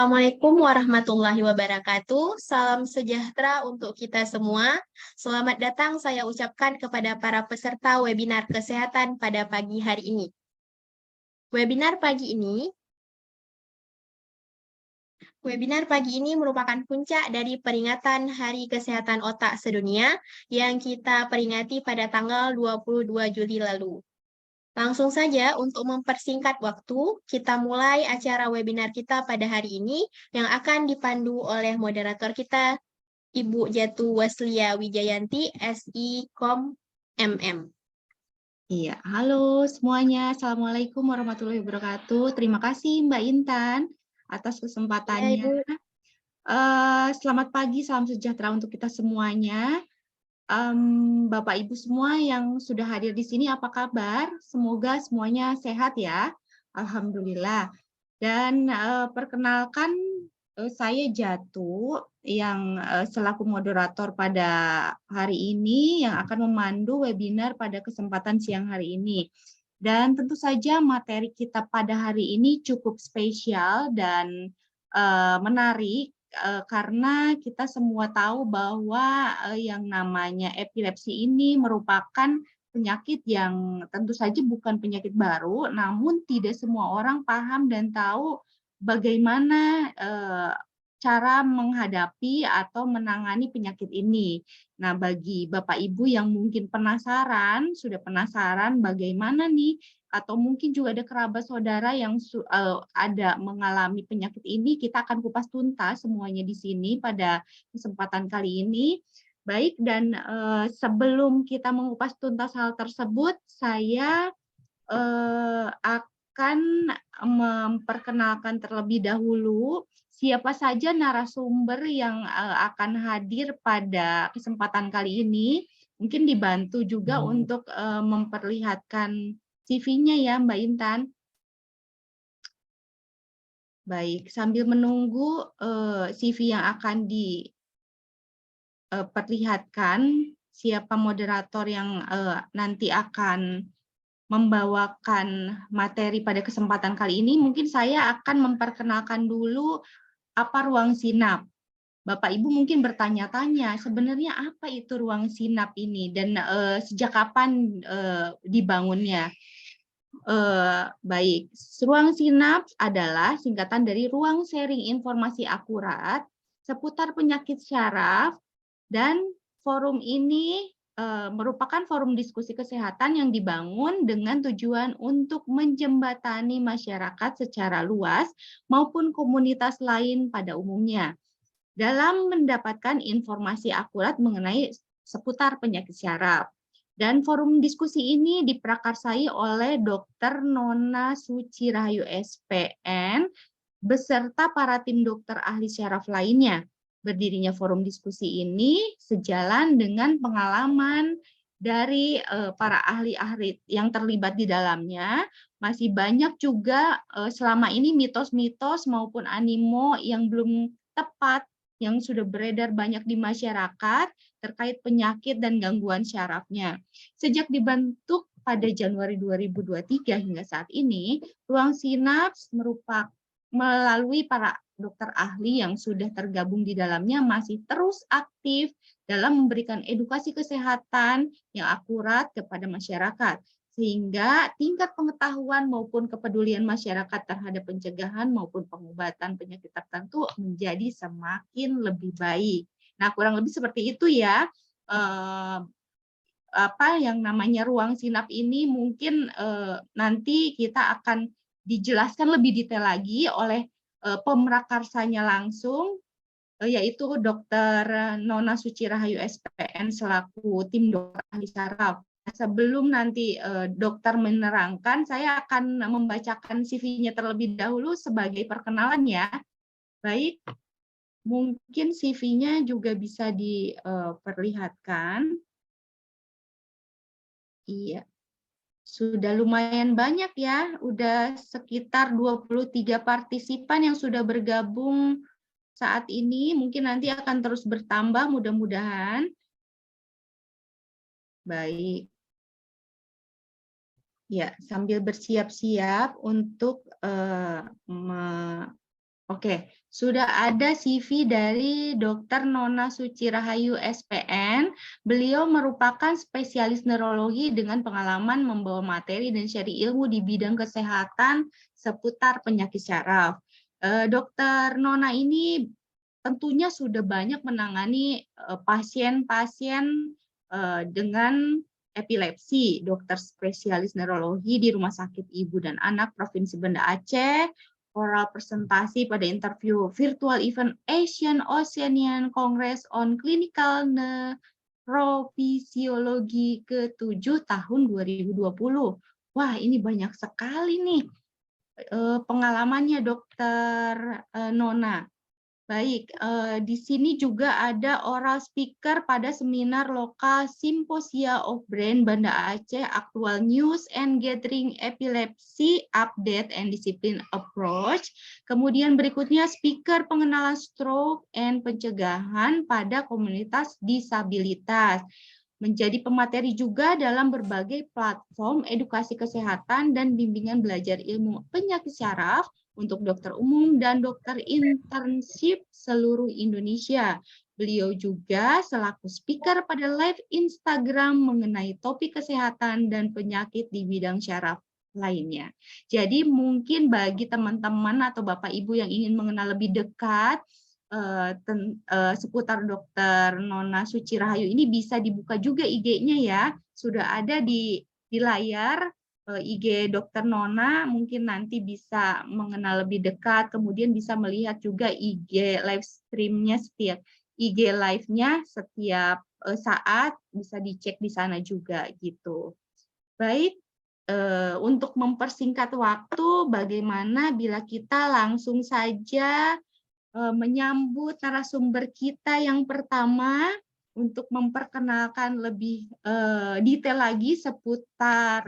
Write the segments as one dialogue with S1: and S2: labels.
S1: Assalamualaikum warahmatullahi wabarakatuh. Salam sejahtera untuk kita semua. Selamat datang saya ucapkan kepada para peserta webinar kesehatan pada pagi hari ini. Webinar pagi ini merupakan puncak dari peringatan Hari Kesehatan Otak Sedunia yang kita peringati pada tanggal 22 Juli lalu. Langsung saja untuk mempersingkat waktu, kita mulai acara webinar kita pada hari ini yang akan dipandu oleh moderator kita, Ibu Jatu Waslia Wijayanti, SI.Com MM.
S2: Iya, halo semuanya. Assalamualaikum warahmatullahi wabarakatuh. Terima kasih Mbak Intan atas
S1: Ya,
S2: kesempatannya.
S1: Ibu.
S2: Selamat pagi, salam sejahtera untuk kita semuanya. Bapak Ibu semua yang sudah hadir di sini, apa kabar? Semoga semuanya sehat ya. Alhamdulillah. Dan perkenalkan, saya Jatu yang selaku moderator pada hari ini yang akan memandu webinar pada kesempatan siang hari ini. Dan tentu saja materi kita pada hari ini cukup spesial dan menarik karena kita semua tahu bahwa yang namanya epilepsi ini merupakan penyakit yang tentu saja bukan penyakit baru, namun tidak semua orang paham dan tahu bagaimana cara menghadapi atau menangani penyakit ini. Nah, bagi Bapak Ibu yang mungkin penasaran, sudah penasaran bagaimana nih, atau mungkin juga ada kerabat saudara yang ada mengalami penyakit ini, kita akan kupas tuntas semuanya di sini pada kesempatan kali ini. Baik, dan sebelum kita mengupas tuntas hal tersebut, saya akan memperkenalkan terlebih dahulu siapa saja narasumber yang akan hadir pada kesempatan kali ini. Mungkin dibantu juga untuk memperlihatkan CV-nya ya Mbak Intan. Baik, sambil menunggu CV yang akan diperlihatkan, siapa moderator yang nanti akan membawakan materi pada kesempatan kali ini, mungkin saya akan memperkenalkan dulu apa ruang sinap. Bapak Ibu mungkin bertanya-tanya, sebenarnya apa itu ruang sinap ini dan sejak kapan dibangunnya? Baik, ruang sinap adalah singkatan dari ruang sharing informasi akurat seputar penyakit syaraf, dan forum ini merupakan forum diskusi kesehatan yang dibangun dengan tujuan untuk menjembatani masyarakat secara luas maupun komunitas lain pada umumnya dalam mendapatkan informasi akurat mengenai seputar penyakit syaraf. Dan forum diskusi ini diprakarsai oleh Dr. Nona Suci Rahayu SPN beserta para tim dokter ahli syaraf lainnya. Berdirinya forum diskusi ini sejalan dengan pengalaman dari para ahli-ahli yang terlibat di dalamnya. Masih banyak juga selama ini mitos-mitos maupun animo yang belum tepat yang sudah beredar banyak di masyarakat terkait penyakit dan gangguan syarafnya. Sejak dibentuk pada Januari 2023 hingga saat ini, Ruang Sinaps melalui para dokter ahli yang sudah tergabung di dalamnya masih terus aktif dalam memberikan edukasi kesehatan yang akurat kepada masyarakat, sehingga tingkat pengetahuan maupun kepedulian masyarakat terhadap pencegahan maupun pengobatan penyakit tertentu menjadi semakin lebih baik. Nah, kurang lebih seperti itu ya. Apa yang namanya ruang sinap ini mungkin nanti kita akan dijelaskan lebih detail lagi oleh pemrakarsanya langsung, yaitu Dr. Nona Suci Rahayu SPN selaku tim dokter ahli saraf. Sebelum nanti dokter menerangkan, saya akan membacakan CV-nya terlebih dahulu sebagai perkenalan ya. Baik, mungkin CV-nya juga bisa diperlihatkan. Iya. Sudah lumayan banyak ya, udah sekitar 23 partisipan yang sudah bergabung saat ini, mungkin nanti akan terus bertambah mudah-mudahan. Baik. Ya, sambil bersiap-siap untuk Oke, sudah ada CV dari Dr. Nona Suci Rahayu SPN. Beliau merupakan spesialis neurologi dengan pengalaman membawa materi dan sharing ilmu di bidang kesehatan seputar penyakit syaraf. Dr. Nona ini tentunya sudah banyak menangani pasien-pasien dengan epilepsi, dokter spesialis neurologi di Rumah Sakit Ibu dan Anak Provinsi Banda Aceh, oral presentasi pada interview virtual event Asian Oceanian Congress on Clinical Neurophysiology ke-7 tahun 2020. Wah, ini banyak sekali nih pengalamannya Dokter Nona. Baik, di sini juga ada oral speaker pada seminar lokal Simposia of Brain Banda Aceh, Actual News and Gathering Epilepsy Update and Discipline Approach. Kemudian berikutnya speaker pengenalan stroke and pencegahan pada komunitas disabilitas. Menjadi pemateri juga dalam berbagai platform edukasi kesehatan dan bimbingan belajar ilmu penyakit syaraf untuk dokter umum dan dokter internship seluruh Indonesia. Beliau juga selaku speaker pada live Instagram mengenai topik kesehatan dan penyakit di bidang syaraf lainnya. Jadi mungkin bagi teman-teman atau Bapak Ibu yang ingin mengenal lebih dekat seputar Dokter Nona Suci Rahayu ini bisa dibuka juga IG-nya ya. Sudah ada di layar IG Dokter Nona, mungkin nanti bisa mengenal lebih dekat, kemudian bisa melihat juga IG live stream-nya setiap IG live-nya setiap saat, bisa dicek di sana juga gitu. Baik, untuk mempersingkat waktu, bagaimana bila kita langsung saja menyambut narasumber kita yang pertama untuk memperkenalkan lebih detail lagi seputar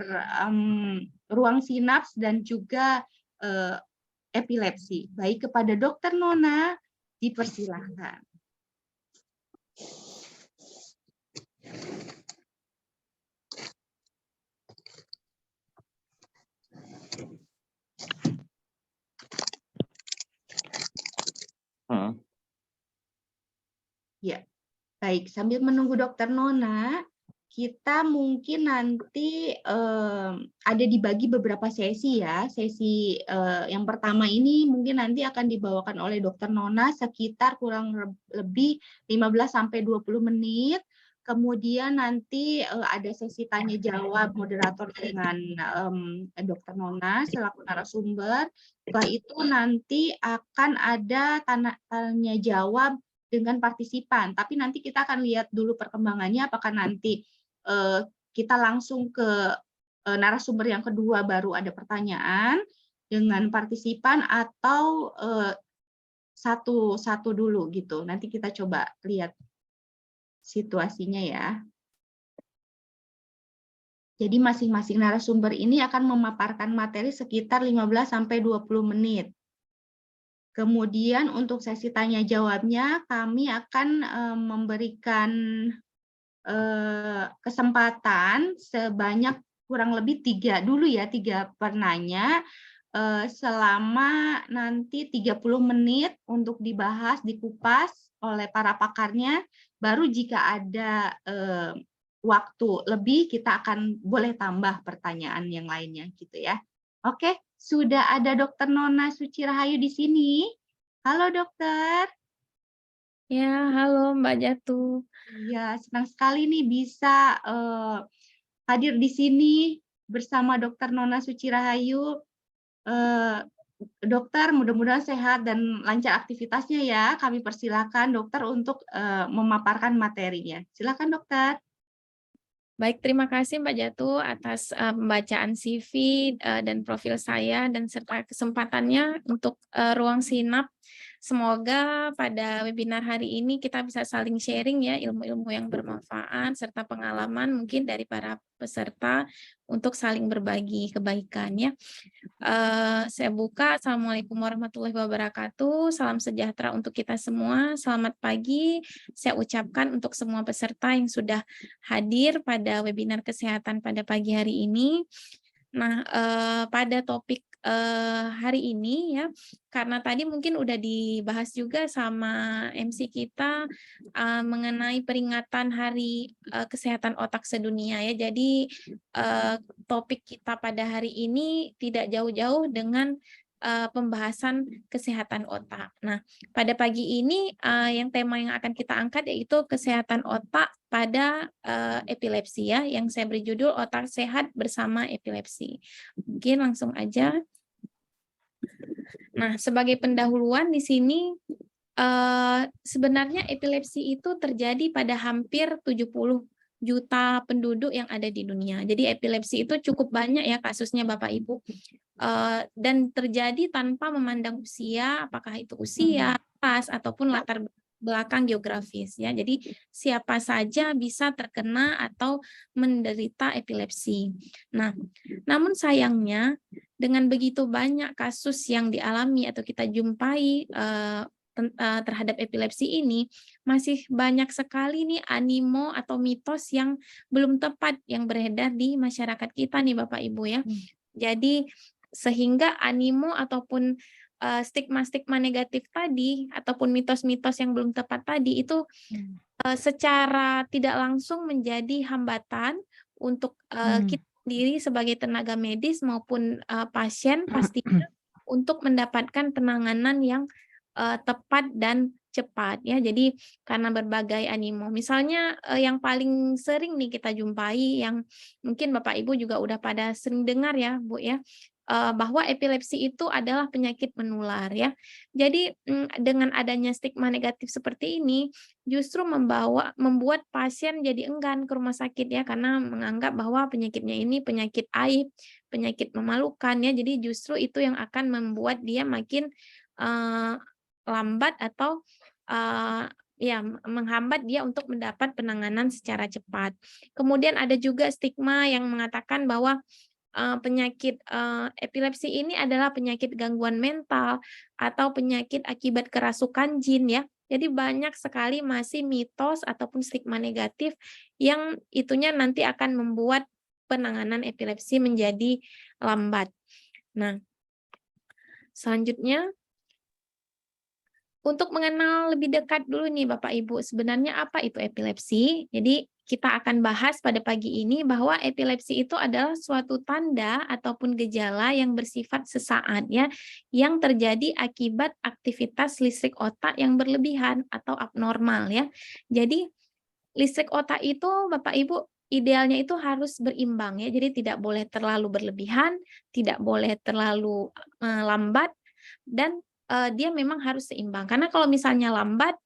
S2: ruang sinaps dan juga epilepsi. Baik, kepada Dokter Nona, dipersilahkan. Ya, baik. Sambil menunggu Dokter Nona, kita mungkin nanti ada dibagi beberapa sesi ya. Sesi yang pertama ini mungkin nanti akan dibawakan oleh Dokter Nona sekitar kurang lebih 15-20 menit. Kemudian nanti ada sesi tanya jawab moderator dengan Dokter Nona selaku narasumber. Setelah itu nanti akan ada tanya jawab dengan partisipan, tapi nanti kita akan lihat dulu perkembangannya, apakah nanti kita langsung ke narasumber yang kedua baru ada pertanyaan dengan partisipan atau satu dulu gitu. Nanti kita coba lihat situasinya ya. Jadi masing-masing narasumber ini akan memaparkan materi sekitar 15-20 menit. Kemudian untuk sesi tanya jawabnya kami akan memberikan kesempatan sebanyak kurang lebih 3 penanya selama nanti 30 menit untuk dibahas, dikupas oleh para pakarnya. Baru jika ada waktu lebih kita akan boleh tambah pertanyaan yang lainnya gitu ya. Oke, sudah ada Dokter Nona Suci Rahayu di sini. Halo dokter.
S3: Ya, halo Mbak Jatuh.
S2: Ya, senang sekali nih bisa hadir di sini bersama Dokter Nona Suci Rahayu. Dokter, mudah-mudahan sehat dan lancar aktivitasnya ya. Kami persilakan dokter untuk memaparkan materinya. Silakan dokter.
S3: Baik, terima kasih Mbak Jatuh atas pembacaan CV dan profil saya dan serta kesempatannya untuk ruang sinap. Semoga pada webinar hari ini kita bisa saling sharing ya ilmu-ilmu yang bermanfaat serta pengalaman mungkin dari para peserta untuk saling berbagi kebaikan ya. Saya buka. Assalamualaikum warahmatullahi wabarakatuh. Salam sejahtera untuk kita semua. Selamat pagi. Saya ucapkan untuk semua peserta yang sudah hadir pada webinar kesehatan pada pagi hari ini. Nah, pada topik hari ini ya, karena tadi mungkin udah dibahas juga sama MC kita mengenai peringatan Hari Kesehatan Otak Sedunia ya. Jadi topik kita pada hari ini tidak jauh-jauh dengan pembahasan kesehatan otak. Nah, pada pagi ini yang tema yang akan kita angkat yaitu kesehatan otak pada epilepsi ya, yang saya beri judul Otak Sehat Bersama Epilepsi. Mungkin langsung aja. Nah, sebagai pendahuluan di sini sebenarnya epilepsi itu terjadi pada hampir 70 juta penduduk yang ada di dunia. Jadi epilepsi itu cukup banyak ya kasusnya Bapak Ibu. Dan terjadi tanpa memandang usia, apakah itu usia, ras, ataupun latar belakang geografis ya. Jadi siapa saja bisa terkena atau menderita epilepsi. Nah, namun sayangnya dengan begitu banyak kasus yang dialami atau kita jumpai terhadap epilepsi ini, masih banyak sekali nih animo atau mitos yang belum tepat yang beredar di masyarakat kita nih Bapak Ibu ya. Jadi sehingga animo ataupun stigma-stigma negatif tadi ataupun mitos-mitos yang belum tepat tadi itu secara tidak langsung menjadi hambatan untuk kita sendiri sebagai tenaga medis maupun pasien pastinya untuk mendapatkan penanganan yang tepat dan cepat ya. Jadi karena berbagai animo. Misalnya yang paling sering nih kita jumpai yang mungkin Bapak Ibu juga udah pada sering dengar ya, Bu ya. Bahwa epilepsi itu adalah penyakit menular ya. Jadi dengan adanya stigma negatif seperti ini justru membuat pasien jadi enggan ke rumah sakit ya, karena menganggap bahwa penyakitnya ini penyakit aib, penyakit memalukan ya. Jadi justru itu yang akan membuat dia makin lambat atau ya menghambat dia untuk mendapat penanganan secara cepat. Kemudian ada juga stigma yang mengatakan bahwa penyakit epilepsi ini adalah penyakit gangguan mental atau penyakit akibat kerasukan jin ya. Jadi banyak sekali masih mitos ataupun stigma negatif yang itunya nanti akan membuat penanganan epilepsi menjadi lambat. Nah, selanjutnya untuk mengenal lebih dekat dulu nih Bapak Ibu, sebenarnya apa itu epilepsi? Jadi kita akan bahas pada pagi ini bahwa epilepsi itu adalah suatu tanda ataupun gejala yang bersifat sesaat ya, yang terjadi akibat aktivitas listrik otak yang berlebihan atau abnormal ya. Jadi listrik otak itu Bapak Ibu idealnya itu harus berimbang ya. Jadi tidak boleh terlalu berlebihan, tidak boleh terlalu lambat, dan dia memang harus seimbang. Karena kalau misalnya lambat,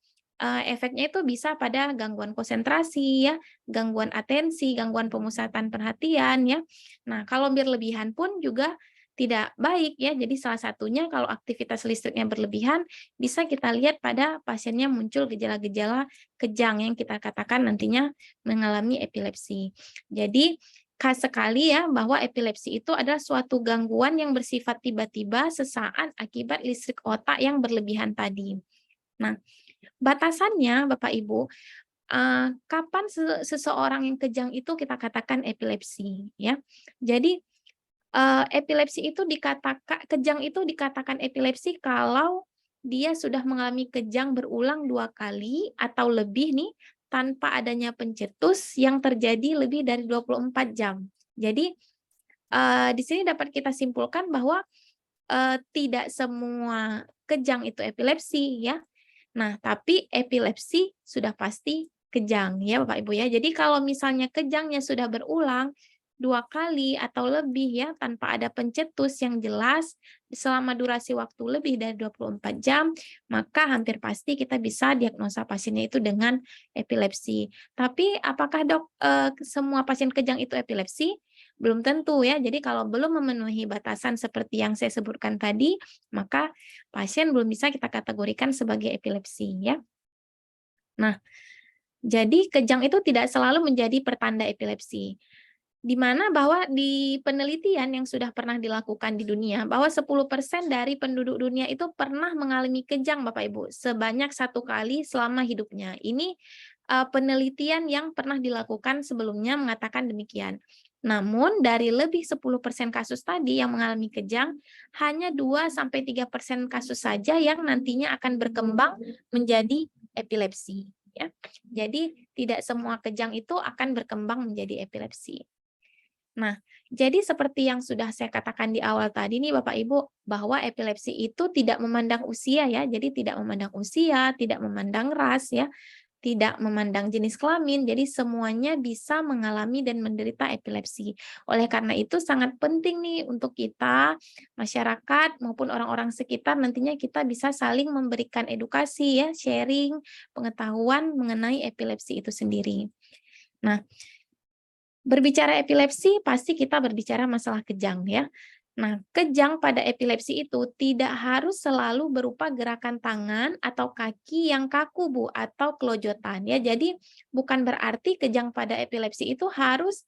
S3: efeknya itu bisa pada gangguan konsentrasi ya, gangguan atensi, gangguan pemusatan perhatian ya. Nah, kalau berlebihan pun juga tidak baik ya. Jadi salah satunya kalau aktivitas listriknya berlebihan, bisa kita lihat pada pasiennya muncul gejala-gejala kejang yang kita katakan nantinya mengalami epilepsi. Jadi khas sekali ya bahwa epilepsi itu adalah suatu gangguan yang bersifat tiba-tiba sesaat akibat listrik otak yang berlebihan tadi. Nah, batasannya Bapak Ibu, kapan seseorang yang kejang itu kita katakan epilepsi ya. Jadi epilepsi itu kejang itu dikatakan epilepsi kalau dia sudah mengalami kejang berulang 2 kali atau lebih nih tanpa adanya pencetus yang terjadi lebih dari 24 jam. Jadi di sini dapat kita simpulkan bahwa tidak semua kejang itu epilepsi ya. Nah, tapi epilepsi sudah pasti kejang ya Bapak Ibu ya. Jadi kalau misalnya kejangnya sudah berulang 2 kali atau lebih ya tanpa ada pencetus yang jelas selama durasi waktu lebih dari 24 jam, maka hampir pasti kita bisa diagnosa pasiennya itu dengan epilepsi. Tapi apakah Dok semua pasien kejang itu epilepsi? Belum tentu ya. Jadi kalau belum memenuhi batasan seperti yang saya sebutkan tadi, maka pasien belum bisa kita kategorikan sebagai epilepsi ya. Nah, jadi kejang itu tidak selalu menjadi pertanda epilepsi. Di mana bahwa di penelitian yang sudah pernah dilakukan di dunia, bahwa 10% dari penduduk dunia itu pernah mengalami kejang Bapak Ibu, sebanyak 1 kali selama hidupnya. Ini penelitian yang pernah dilakukan sebelumnya mengatakan demikian. Namun dari lebih 10% kasus tadi yang mengalami kejang, hanya 2-3% kasus saja yang nantinya akan berkembang menjadi epilepsi. Ya. Jadi tidak semua kejang itu akan berkembang menjadi epilepsi. Nah, jadi seperti yang sudah saya katakan di awal tadi nih Bapak Ibu, bahwa epilepsi itu tidak memandang usia ya, jadi tidak memandang usia, tidak memandang ras ya, tidak memandang jenis kelamin, jadi semuanya bisa mengalami dan menderita epilepsi. Oleh karena itu sangat penting nih untuk kita, masyarakat maupun orang-orang sekitar nantinya kita bisa saling memberikan edukasi ya, sharing pengetahuan mengenai epilepsi itu sendiri. Nah, berbicara epilepsi, pasti kita berbicara masalah kejang ya. Nah, kejang pada epilepsi itu tidak harus selalu berupa gerakan tangan atau kaki yang kaku, Bu, atau kelojotan ya. Jadi bukan berarti kejang pada epilepsi itu harus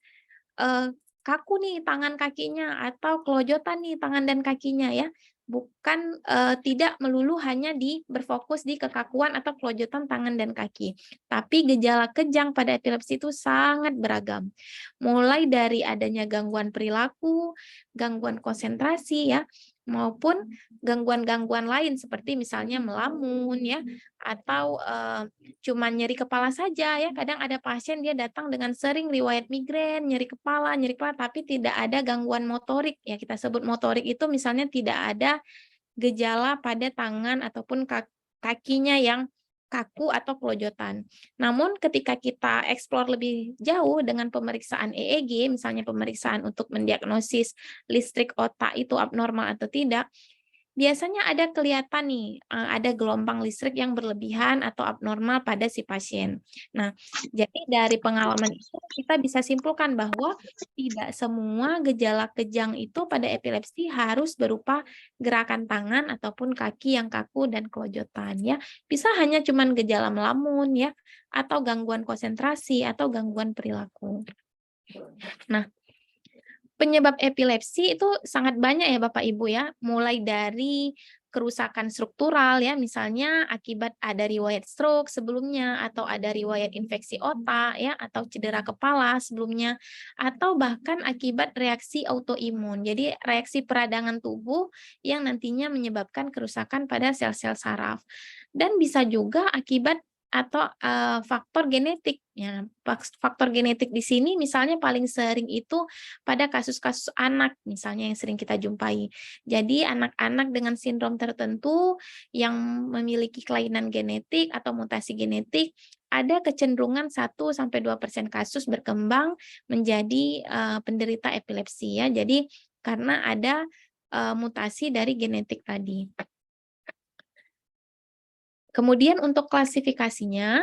S3: kaku nih tangan kakinya atau kelojotan nih tangan dan kakinya ya. Bukan tidak melulu hanya berfokus di kekakuan atau kelojotan tangan dan kaki. Tapi gejala kejang pada epilepsi itu sangat beragam. Mulai dari adanya gangguan perilaku, gangguan konsentrasi ya, maupun gangguan-gangguan lain seperti misalnya melamun ya, atau cuma nyeri kepala saja ya. Kadang ada pasien dia datang dengan sering riwayat migrain, nyeri kepala, tapi tidak ada gangguan motorik ya. Kita sebut motorik itu misalnya tidak ada gejala pada tangan ataupun kakinya yang kaku atau kelojotan. Namun ketika kita eksplor lebih jauh dengan pemeriksaan EEG, misalnya pemeriksaan untuk mendiagnosis listrik otak itu abnormal atau tidak, biasanya ada kelihatan nih, ada gelombang listrik yang berlebihan atau abnormal pada si pasien. Nah, jadi dari pengalaman itu kita bisa simpulkan bahwa tidak semua gejala kejang itu pada epilepsi harus berupa gerakan tangan ataupun kaki yang kaku dan kelojotan ya. Bisa hanya cuman gejala melamun ya, atau gangguan konsentrasi atau gangguan perilaku. Nah, penyebab epilepsi itu sangat banyak ya Bapak Ibu ya, mulai dari kerusakan struktural ya, misalnya akibat ada riwayat stroke sebelumnya, atau ada riwayat infeksi otak ya, atau cedera kepala sebelumnya, atau bahkan akibat reaksi autoimun. Jadi reaksi peradangan tubuh yang nantinya menyebabkan kerusakan pada sel-sel saraf. Dan bisa juga akibat atau faktor genetik ya. Faktor genetik di sini misalnya paling sering itu pada kasus-kasus anak misalnya yang sering kita jumpai. Jadi anak-anak dengan sindrom tertentu yang memiliki kelainan genetik atau mutasi genetik ada kecenderungan 1-2% kasus berkembang menjadi penderita epilepsi ya. Jadi karena ada mutasi dari genetik tadi. Kemudian untuk klasifikasinya,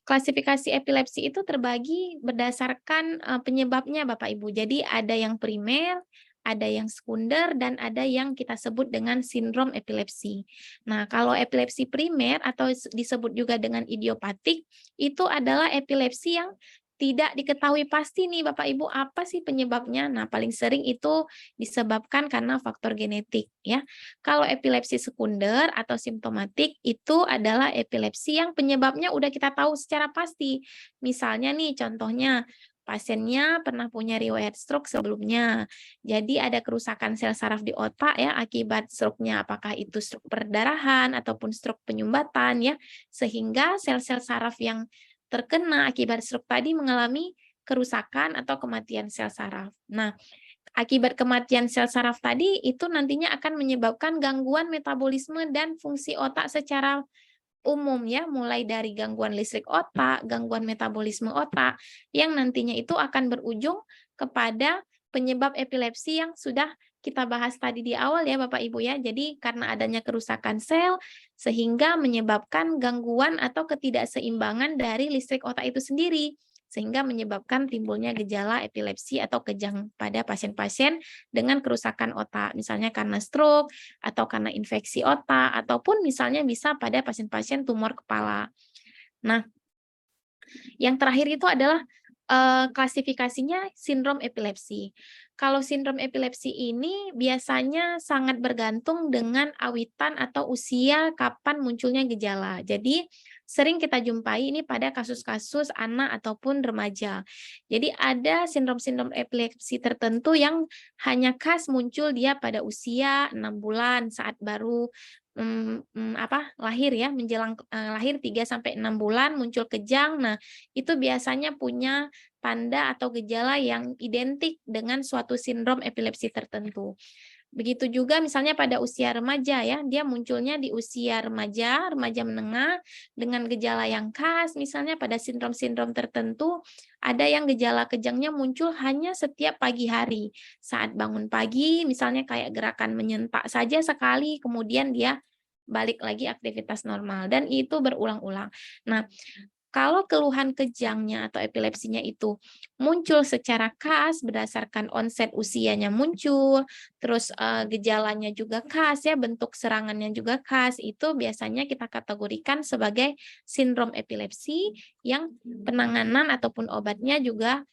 S3: klasifikasi epilepsi itu terbagi berdasarkan penyebabnya Bapak Ibu. Jadi ada yang primer, ada yang sekunder, dan ada yang kita sebut dengan sindrom epilepsi. Nah, kalau epilepsi primer atau disebut juga dengan idiopatik, itu adalah epilepsi yang tidak diketahui pasti nih Bapak Ibu apa sih penyebabnya. Nah, paling sering itu disebabkan karena faktor genetik ya. Kalau epilepsi sekunder atau simptomatik itu adalah epilepsi yang penyebabnya udah kita tahu secara pasti. Misalnya nih contohnya pasiennya pernah punya riwayat stroke sebelumnya. Jadi ada kerusakan sel saraf di otak ya akibat stroke-nya, apakah itu stroke perdarahan ataupun stroke penyumbatan ya. Sehingga sel-sel saraf yang terkena akibat stroke tadi mengalami kerusakan atau kematian sel saraf. Nah, akibat kematian sel saraf tadi itu nantinya akan menyebabkan gangguan metabolisme dan fungsi otak secara umum ya, mulai dari gangguan listrik otak, gangguan metabolisme otak, yang nantinya itu akan berujung kepada penyebab epilepsi yang sudah kita bahas tadi di awal ya Bapak Ibu ya. Jadi karena adanya kerusakan sel sehingga menyebabkan gangguan atau ketidakseimbangan dari listrik otak itu sendiri, sehingga menyebabkan timbulnya gejala epilepsi atau kejang pada pasien-pasien dengan kerusakan otak, misalnya karena stroke atau karena infeksi otak ataupun misalnya bisa pada pasien-pasien tumor kepala. Nah, yang terakhir itu adalah klasifikasinya sindrom epilepsi. kalau sindrom epilepsi ini biasanya sangat bergantung dengan awitan atau usia kapan munculnya gejala. Jadi sering kita jumpai ini pada kasus-kasus anak ataupun remaja. Jadi ada sindrom-sindrom epilepsi tertentu yang hanya khas muncul dia pada usia 6 bulan saat baru lahir ya, menjelang lahir 3-6 bulan muncul kejang. Nah, itu biasanya punya tanda atau gejala yang identik dengan suatu sindrom epilepsi tertentu. Begitu juga misalnya pada usia remaja ya, dia munculnya di usia remaja, remaja menengah dengan gejala yang khas, misalnya pada sindrom-sindrom tertentu ada yang gejala kejangnya muncul hanya setiap pagi hari. Saat bangun pagi misalnya kayak gerakan menyentak saja sekali, kemudian dia balik lagi aktivitas normal dan itu berulang-ulang. Nah, kalau keluhan kejangnya atau epilepsinya itu muncul secara khas berdasarkan onset usianya muncul, terus gejalanya juga khas ya, bentuk serangannya juga khas, itu biasanya kita kategorikan sebagai sindrom epilepsi yang penanganan ataupun obatnya juga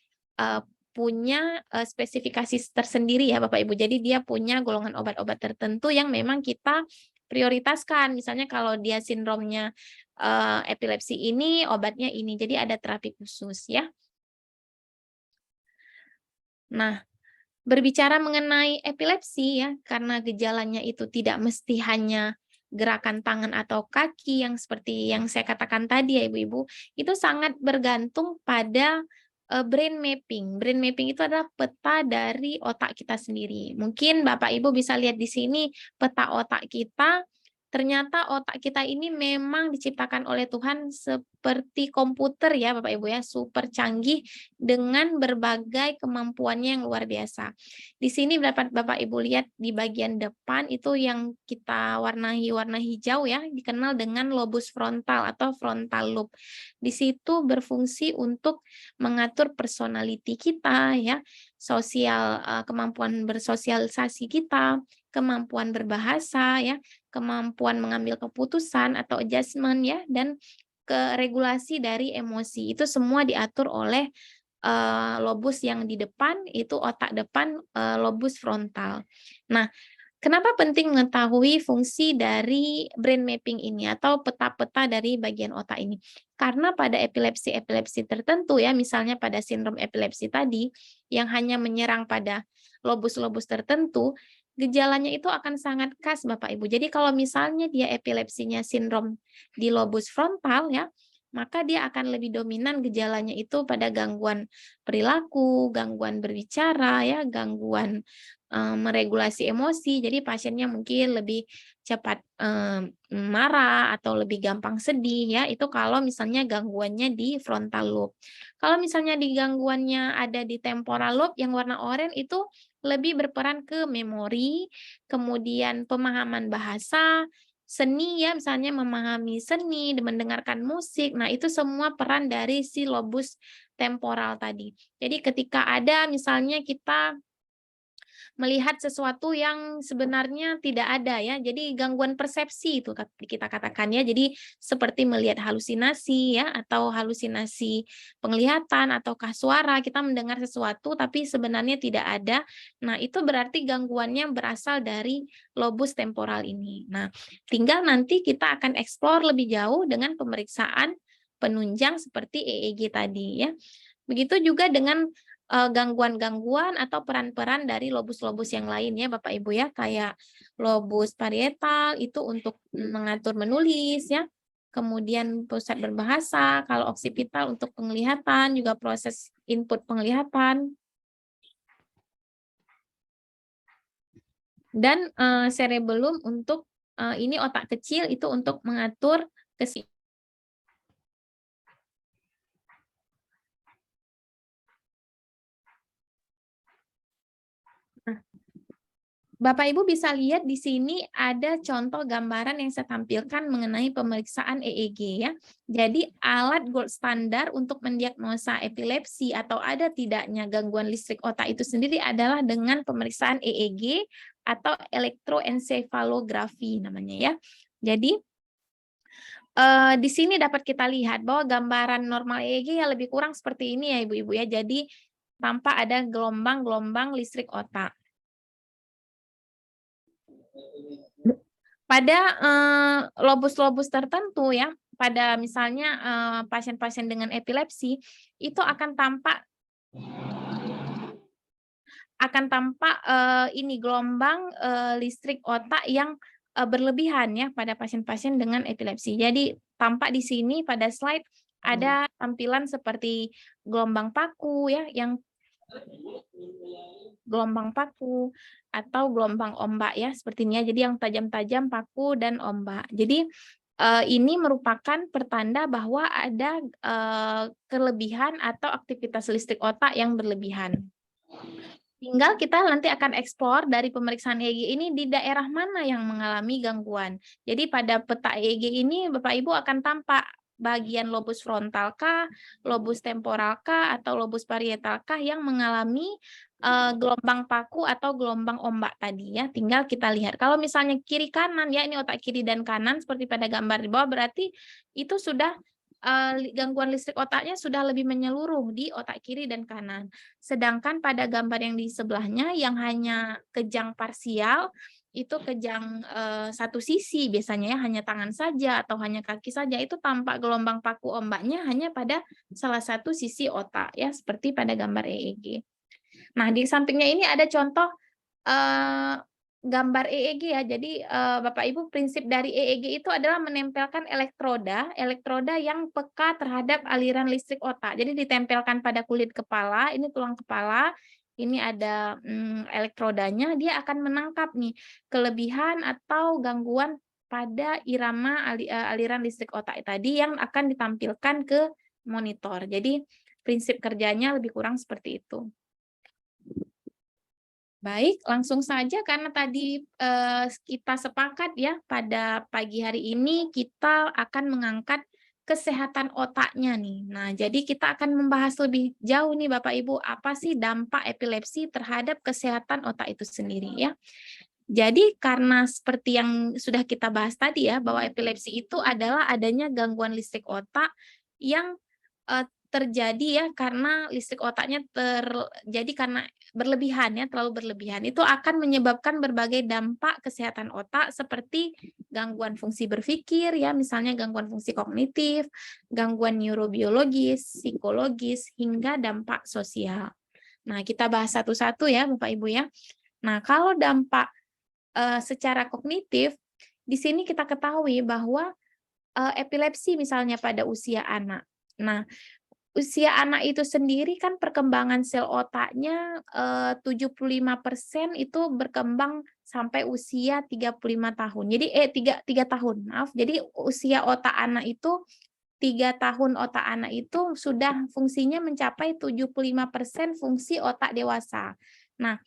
S3: punya spesifikasi tersendiri ya Bapak Ibu. Jadi dia punya golongan obat-obat tertentu yang memang kita prioritaskan. Misalnya kalau dia sindromnya epilepsi ini, obatnya ini. Jadi ada terapi khusus ya. Nah, berbicara mengenai epilepsi ya, karena gejalanya itu tidak mesti hanya gerakan tangan atau kaki yang seperti yang saya katakan tadi ya Ibu-ibu, itu sangat bergantung pada brain mapping. Brain mapping itu adalah peta dari otak kita sendiri. Mungkin Bapak Ibu bisa lihat di sini peta otak kita. Ternyata otak kita ini memang diciptakan oleh Tuhan seperti komputer ya Bapak Ibu ya, super canggih dengan berbagai kemampuannya yang luar biasa. Di sini dapat Bapak Ibu lihat di bagian depan itu yang kita warnai warna hijau ya, dikenal dengan lobus frontal atau frontal lobe. Di situ berfungsi untuk mengatur personality kita ya, kemampuan bersosialisasi kita, kemampuan berbahasa ya, kemampuan mengambil keputusan atau adjustment ya, dan regulasi dari emosi. Itu semua diatur oleh lobus yang di depan, itu otak depan lobus frontal. Nah, kenapa penting mengetahui fungsi dari brain mapping ini atau peta-peta dari bagian otak ini? Karena pada epilepsi-epilepsi tertentu ya, misalnya pada sindrom epilepsi tadi yang hanya menyerang pada lobus-lobus tertentu, gejalanya itu akan sangat khas Bapak Ibu. Jadi kalau misalnya dia epilepsinya sindrom di lobus frontal ya, maka dia akan lebih dominan gejalanya itu pada gangguan perilaku, gangguan berbicara ya, gangguan meregulasi emosi. Jadi pasiennya mungkin lebih cepat marah atau lebih gampang sedih ya. Itu kalau misalnya gangguannya di frontal lobe. Kalau misalnya di gangguannya ada di temporal lobe yang warna oranye itu lebih berperan ke memori, kemudian pemahaman bahasa, seni ya, misalnya memahami seni, mendengarkan musik. Nah, itu semua peran dari si lobus temporal tadi. Jadi ketika ada misalnya kita melihat sesuatu yang sebenarnya tidak ada ya. Jadi gangguan persepsi itu kita katakan ya. Jadi seperti melihat halusinasi ya, atau halusinasi penglihatan ataukah suara, kita mendengar sesuatu tapi sebenarnya tidak ada. Nah, itu berarti gangguannya berasal dari lobus temporal ini. Nah, tinggal nanti kita akan eksplor lebih jauh dengan pemeriksaan penunjang seperti EEG tadi ya. Begitu juga dengan gangguan-gangguan atau peran-peran dari lobus-lobus yang lain ya Bapak Ibu ya, kayak lobus parietal itu untuk mengatur menulis ya, kemudian pusat berbahasa, kalau oksipital untuk penglihatan, juga proses input penglihatan. Dan cerebellum untuk ini otak kecil itu untuk mengatur kesimbangan. Bapak Ibu bisa lihat di sini ada contoh gambaran yang saya tampilkan mengenai pemeriksaan EEG ya. Jadi alat gold standar untuk mendiagnosa epilepsi atau ada tidaknya gangguan listrik otak itu sendiri adalah dengan pemeriksaan EEG atau elektroensefalografi namanya ya. Jadi di sini dapat kita lihat bahwa gambaran normal EEG ya lebih kurang seperti ini ya Ibu-ibu ya. Jadi tanpa ada gelombang-gelombang listrik otak. Pada lobus-lobus tertentu ya, pada misalnya pasien-pasien dengan epilepsi, itu akan tampak ini gelombang listrik otak yang berlebihan ya pada pasien-pasien dengan epilepsi. Jadi tampak di sini pada slide ada tampilan seperti gelombang paku ya, yang gelombang paku atau gelombang ombak ya seperti ini ya. Jadi yang tajam-tajam paku dan ombak. Jadi ini merupakan pertanda bahwa ada kelebihan atau aktivitas listrik otak yang berlebihan. Tinggal kita nanti akan eksplor dari pemeriksaan EEG ini di daerah mana yang mengalami gangguan. Jadi pada peta EEG ini Bapak Ibu akan tampak bagian lobus frontal kah, lobus temporal kah, atau lobus parietal kah yang mengalami gelombang paku atau gelombang ombak tadi ya. Tinggal kita lihat. Kalau misalnya kiri kanan ya, ini otak kiri dan kanan seperti pada gambar di bawah, berarti itu sudah gangguan listrik otaknya sudah lebih menyeluruh di otak kiri dan kanan. Sedangkan pada gambar yang di sebelahnya yang hanya kejang parsial, itu kejang satu sisi biasanya ya, hanya tangan saja atau hanya kaki saja, itu tampak gelombang paku ombaknya hanya pada salah satu sisi otak ya, seperti pada gambar EEG. Nah, di sampingnya ini ada contoh gambar EEG ya. Jadi Bapak Ibu, prinsip dari EEG itu adalah menempelkan elektroda yang peka terhadap aliran listrik otak. Jadi ditempelkan pada kulit kepala, ini tulang kepala, ini ada elektrodanya, dia akan menangkap nih kelebihan atau gangguan pada irama aliran listrik otak tadi yang akan ditampilkan ke monitor. Jadi prinsip kerjanya lebih kurang seperti itu. Baik, langsung saja karena tadi kita sepakat ya pada pagi hari ini kita akan mengangkat kesehatan otaknya nih. Nah, jadi kita akan membahas lebih jauh nih Bapak Ibu, apa sih dampak epilepsi terhadap kesehatan otak itu sendiri ya. Jadi karena seperti yang sudah kita bahas tadi ya, bahwa epilepsi itu adalah adanya gangguan listrik otak yang terjadi ya karena listrik otaknya terjadi karena berlebihan ya, terlalu berlebihan. Itu akan menyebabkan berbagai dampak kesehatan otak seperti gangguan fungsi berpikir ya, misalnya gangguan fungsi kognitif, gangguan neurobiologis, psikologis, hingga dampak sosial. Nah, kita bahas satu-satu ya Bapak Ibu ya. Nah, kalau dampak secara kognitif, di sini kita ketahui bahwa epilepsi misalnya pada usia anak. Nah, usia anak itu sendiri kan perkembangan sel otaknya 75% itu berkembang sampai usia 35 tahun. Jadi 3 tahun, maaf. Jadi usia otak anak itu 3 tahun otak anak itu sudah fungsinya mencapai 75% fungsi otak dewasa. Nah,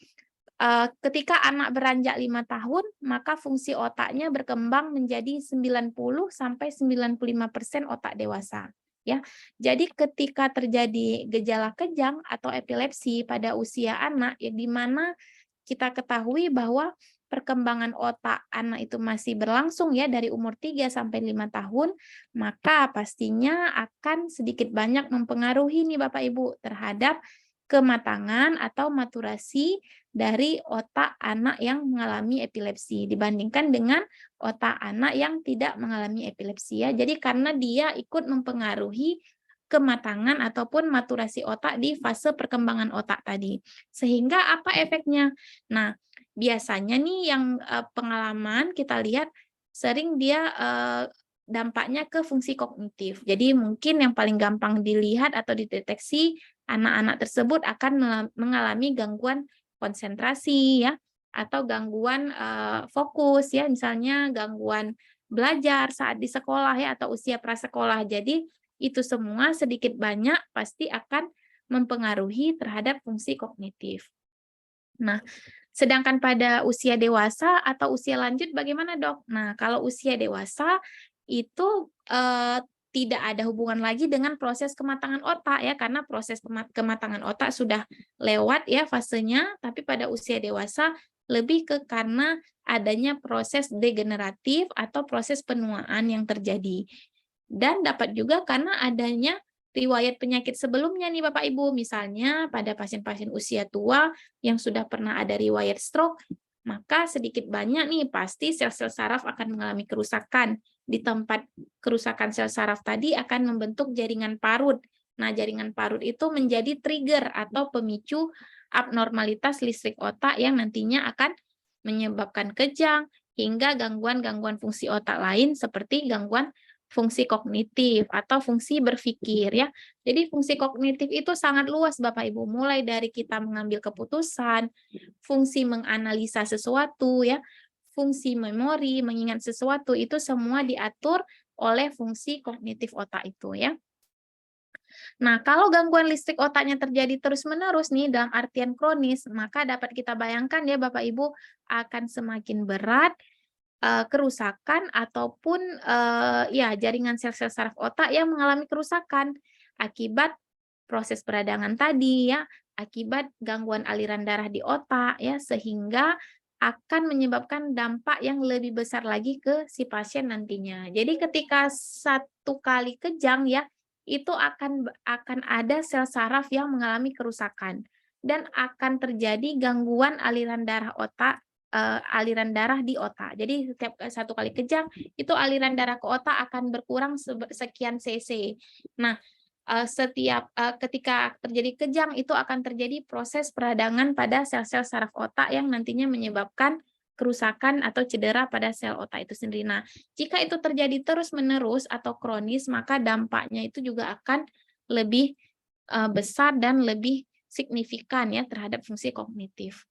S3: ketika anak beranjak 5 tahun, maka fungsi otaknya berkembang menjadi 90-95% otak dewasa. Ya, jadi ketika terjadi gejala kejang atau epilepsi pada usia anak, ya di mana kita ketahui bahwa perkembangan otak anak itu masih berlangsung ya dari umur 3 sampai 5 tahun, maka pastinya akan sedikit banyak mempengaruhi nih Bapak Ibu terhadap kematangan atau maturasi dari otak anak yang mengalami epilepsi dibandingkan dengan otak anak yang tidak mengalami epilepsi ya. Jadi karena dia ikut mempengaruhi kematangan ataupun maturasi otak di fase perkembangan otak tadi. Sehingga apa efeknya? Nah, biasanya nih yang pengalaman kita lihat sering dia dampaknya ke fungsi kognitif. Jadi mungkin yang paling gampang dilihat atau dideteksi anak-anak tersebut akan mengalami gangguan konsentrasi ya, atau gangguan fokus ya, misalnya gangguan belajar saat di sekolah ya, atau usia prasekolah. Jadi itu semua sedikit banyak pasti akan mempengaruhi terhadap fungsi kognitif. Nah, sedangkan pada usia dewasa atau usia lanjut bagaimana dok? Nah, kalau usia dewasa itu tidak ada hubungan lagi dengan proses kematangan otak ya, karena proses kematangan otak sudah lewat ya fasenya, tapi pada usia dewasa lebih ke karena adanya proses degeneratif atau proses penuaan yang terjadi. Dan dapat juga karena adanya riwayat penyakit sebelumnya nih Bapak Ibu, misalnya pada pasien-pasien usia tua yang sudah pernah ada riwayat stroke, maka sedikit banyak nih pasti sel-sel saraf akan mengalami kerusakan. Di tempat kerusakan sel saraf tadi akan membentuk jaringan parut. Nah, jaringan parut itu menjadi trigger atau pemicu abnormalitas listrik otak yang nantinya akan menyebabkan kejang hingga gangguan-gangguan fungsi otak lain seperti gangguan fungsi kognitif atau fungsi berpikir ya. Jadi fungsi kognitif itu sangat luas Bapak Ibu, mulai dari kita mengambil keputusan, fungsi menganalisa sesuatu ya, fungsi memori, mengingat sesuatu itu semua diatur oleh fungsi kognitif otak itu ya. Nah, kalau gangguan listrik otaknya terjadi terus-menerus nih dalam artian kronis, maka dapat kita bayangkan ya Bapak Ibu akan semakin berat kerusakan ataupun ya jaringan sel-sel saraf otak yang mengalami kerusakan akibat proses peradangan tadi ya, akibat gangguan aliran darah di otak ya, sehingga akan menyebabkan dampak yang lebih besar lagi ke si pasien nantinya. Jadi ketika satu kali kejang ya, itu akan ada sel saraf yang mengalami kerusakan dan akan terjadi gangguan aliran darah otak aliran darah di otak. Jadi setiap satu kali kejang itu aliran darah ke otak akan berkurang sekian cc. Nah, ketika terjadi kejang itu akan terjadi proses peradangan pada sel-sel saraf otak yang nantinya menyebabkan kerusakan atau cedera pada sel otak itu sendiri. Nah, jika itu terjadi terus-menerus atau kronis, maka dampaknya itu juga akan lebih besar dan lebih signifikan ya terhadap fungsi kognitif.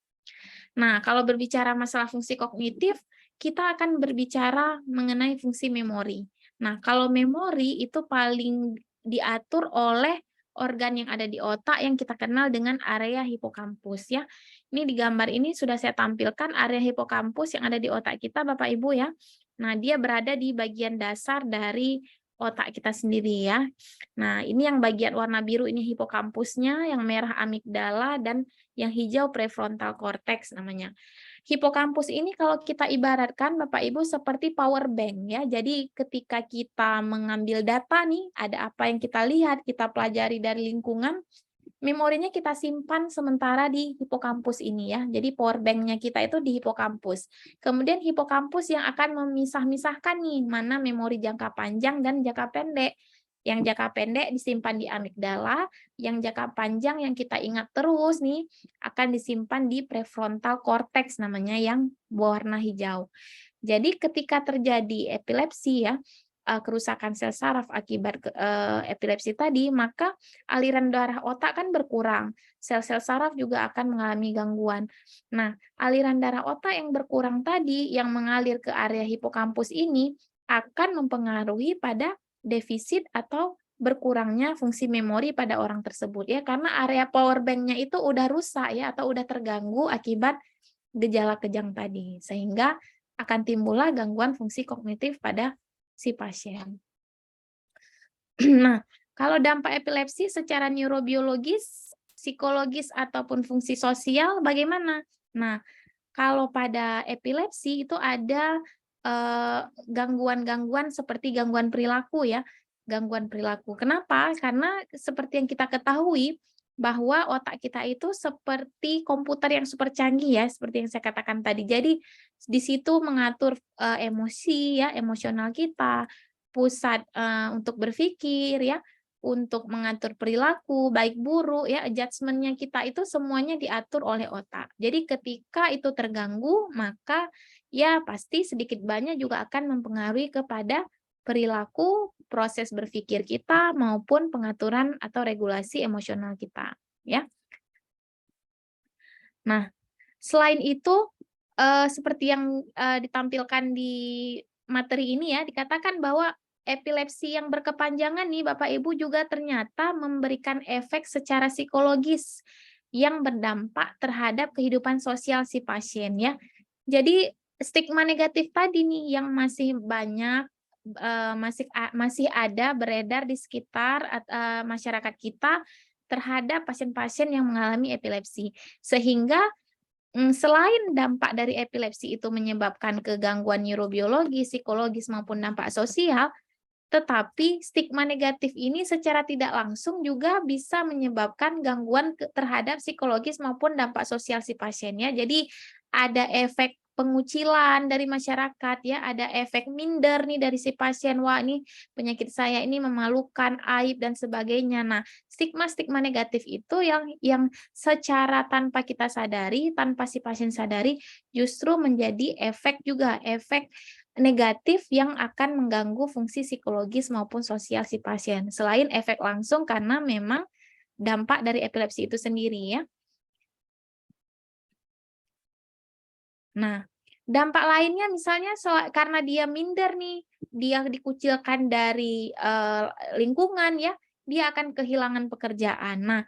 S3: Nah, kalau berbicara masalah fungsi kognitif, kita akan berbicara mengenai fungsi memori. Nah, kalau memori itu paling diatur oleh organ yang ada di otak yang kita kenal dengan area hipokampus ya. Ini di gambar ini sudah saya tampilkan area hipokampus yang ada di otak kita Bapak Ibu ya. Nah, dia berada di bagian dasar dari otak kita sendiri ya. Nah, ini yang bagian warna biru ini hipokampusnya, yang merah amigdala dan yang hijau prefrontal cortex namanya. Hipokampus ini kalau kita ibaratkan Bapak Ibu seperti power bank ya. Jadi ketika kita mengambil data nih, ada apa yang kita lihat, kita pelajari dari lingkungan, memorinya kita simpan sementara di hipokampus ini ya. Jadi power bank-nya kita itu di hipokampus. Kemudian hipokampus yang akan memisah-misahkan nih mana memori jangka panjang dan jangka pendek. Yang jangka pendek disimpan di amigdala, yang jangka panjang yang kita ingat terus nih akan disimpan di prefrontal cortex namanya yang berwarna hijau. Jadi ketika terjadi epilepsi ya, kerusakan sel saraf akibat epilepsi tadi, maka aliran darah otak kan berkurang. Sel-sel saraf juga akan mengalami gangguan. Nah, aliran darah otak yang berkurang tadi yang mengalir ke area hipokampus ini akan mempengaruhi pada defisit atau berkurangnya fungsi memori pada orang tersebut ya, karena area power bank-nya itu udah rusak ya atau udah terganggu akibat gejala kejang tadi, sehingga akan timbullah gangguan fungsi kognitif pada si pasien. Nah, kalau dampak epilepsi secara neurobiologis, psikologis ataupun fungsi sosial bagaimana? Nah, kalau pada epilepsi itu ada gangguan-gangguan seperti gangguan perilaku ya, gangguan perilaku. Kenapa? Karena seperti yang kita ketahui bahwa otak kita itu seperti komputer yang super canggih ya, seperti yang saya katakan tadi. Jadi di situ mengatur emosi ya, emosional kita, pusat untuk berpikir ya, untuk mengatur perilaku baik buruk ya, adjustment-nya kita itu semuanya diatur oleh otak. Jadi ketika itu terganggu, maka ya pasti sedikit banyak juga akan mempengaruhi kepada perilaku, proses berpikir kita maupun pengaturan atau regulasi emosional kita, ya. Nah, selain itu seperti yang ditampilkan di materi ini ya, dikatakan bahwa epilepsi yang berkepanjangan nih Bapak Ibu juga ternyata memberikan efek secara psikologis yang berdampak terhadap kehidupan sosial si pasien ya. Jadi stigma negatif tadi nih yang masih banyak masih ada beredar di sekitar masyarakat kita terhadap pasien-pasien yang mengalami epilepsi. Sehingga selain dampak dari epilepsi itu menyebabkan kegangguan neurobiologi, psikologis maupun dampak sosial, Tetapi stigma negatif ini secara tidak langsung juga bisa menyebabkan gangguan terhadap psikologis maupun dampak sosial si pasiennya. Jadi ada efek pengucilan dari masyarakat ya, ada efek minder nih dari si pasien, wah ini penyakit saya ini memalukan, aib dan sebagainya. Nah, stigma-stigma negatif itu yang secara tanpa kita sadari, tanpa si pasien sadari, justru menjadi efek juga, efek negatif yang akan mengganggu fungsi psikologis maupun sosial si pasien. Selain efek langsung karena memang dampak dari epilepsi itu sendiri ya. Nah, dampak lainnya misalnya karena dia minder nih, dia dikucilkan dari lingkungan ya, dia akan kehilangan pekerjaan. Nah,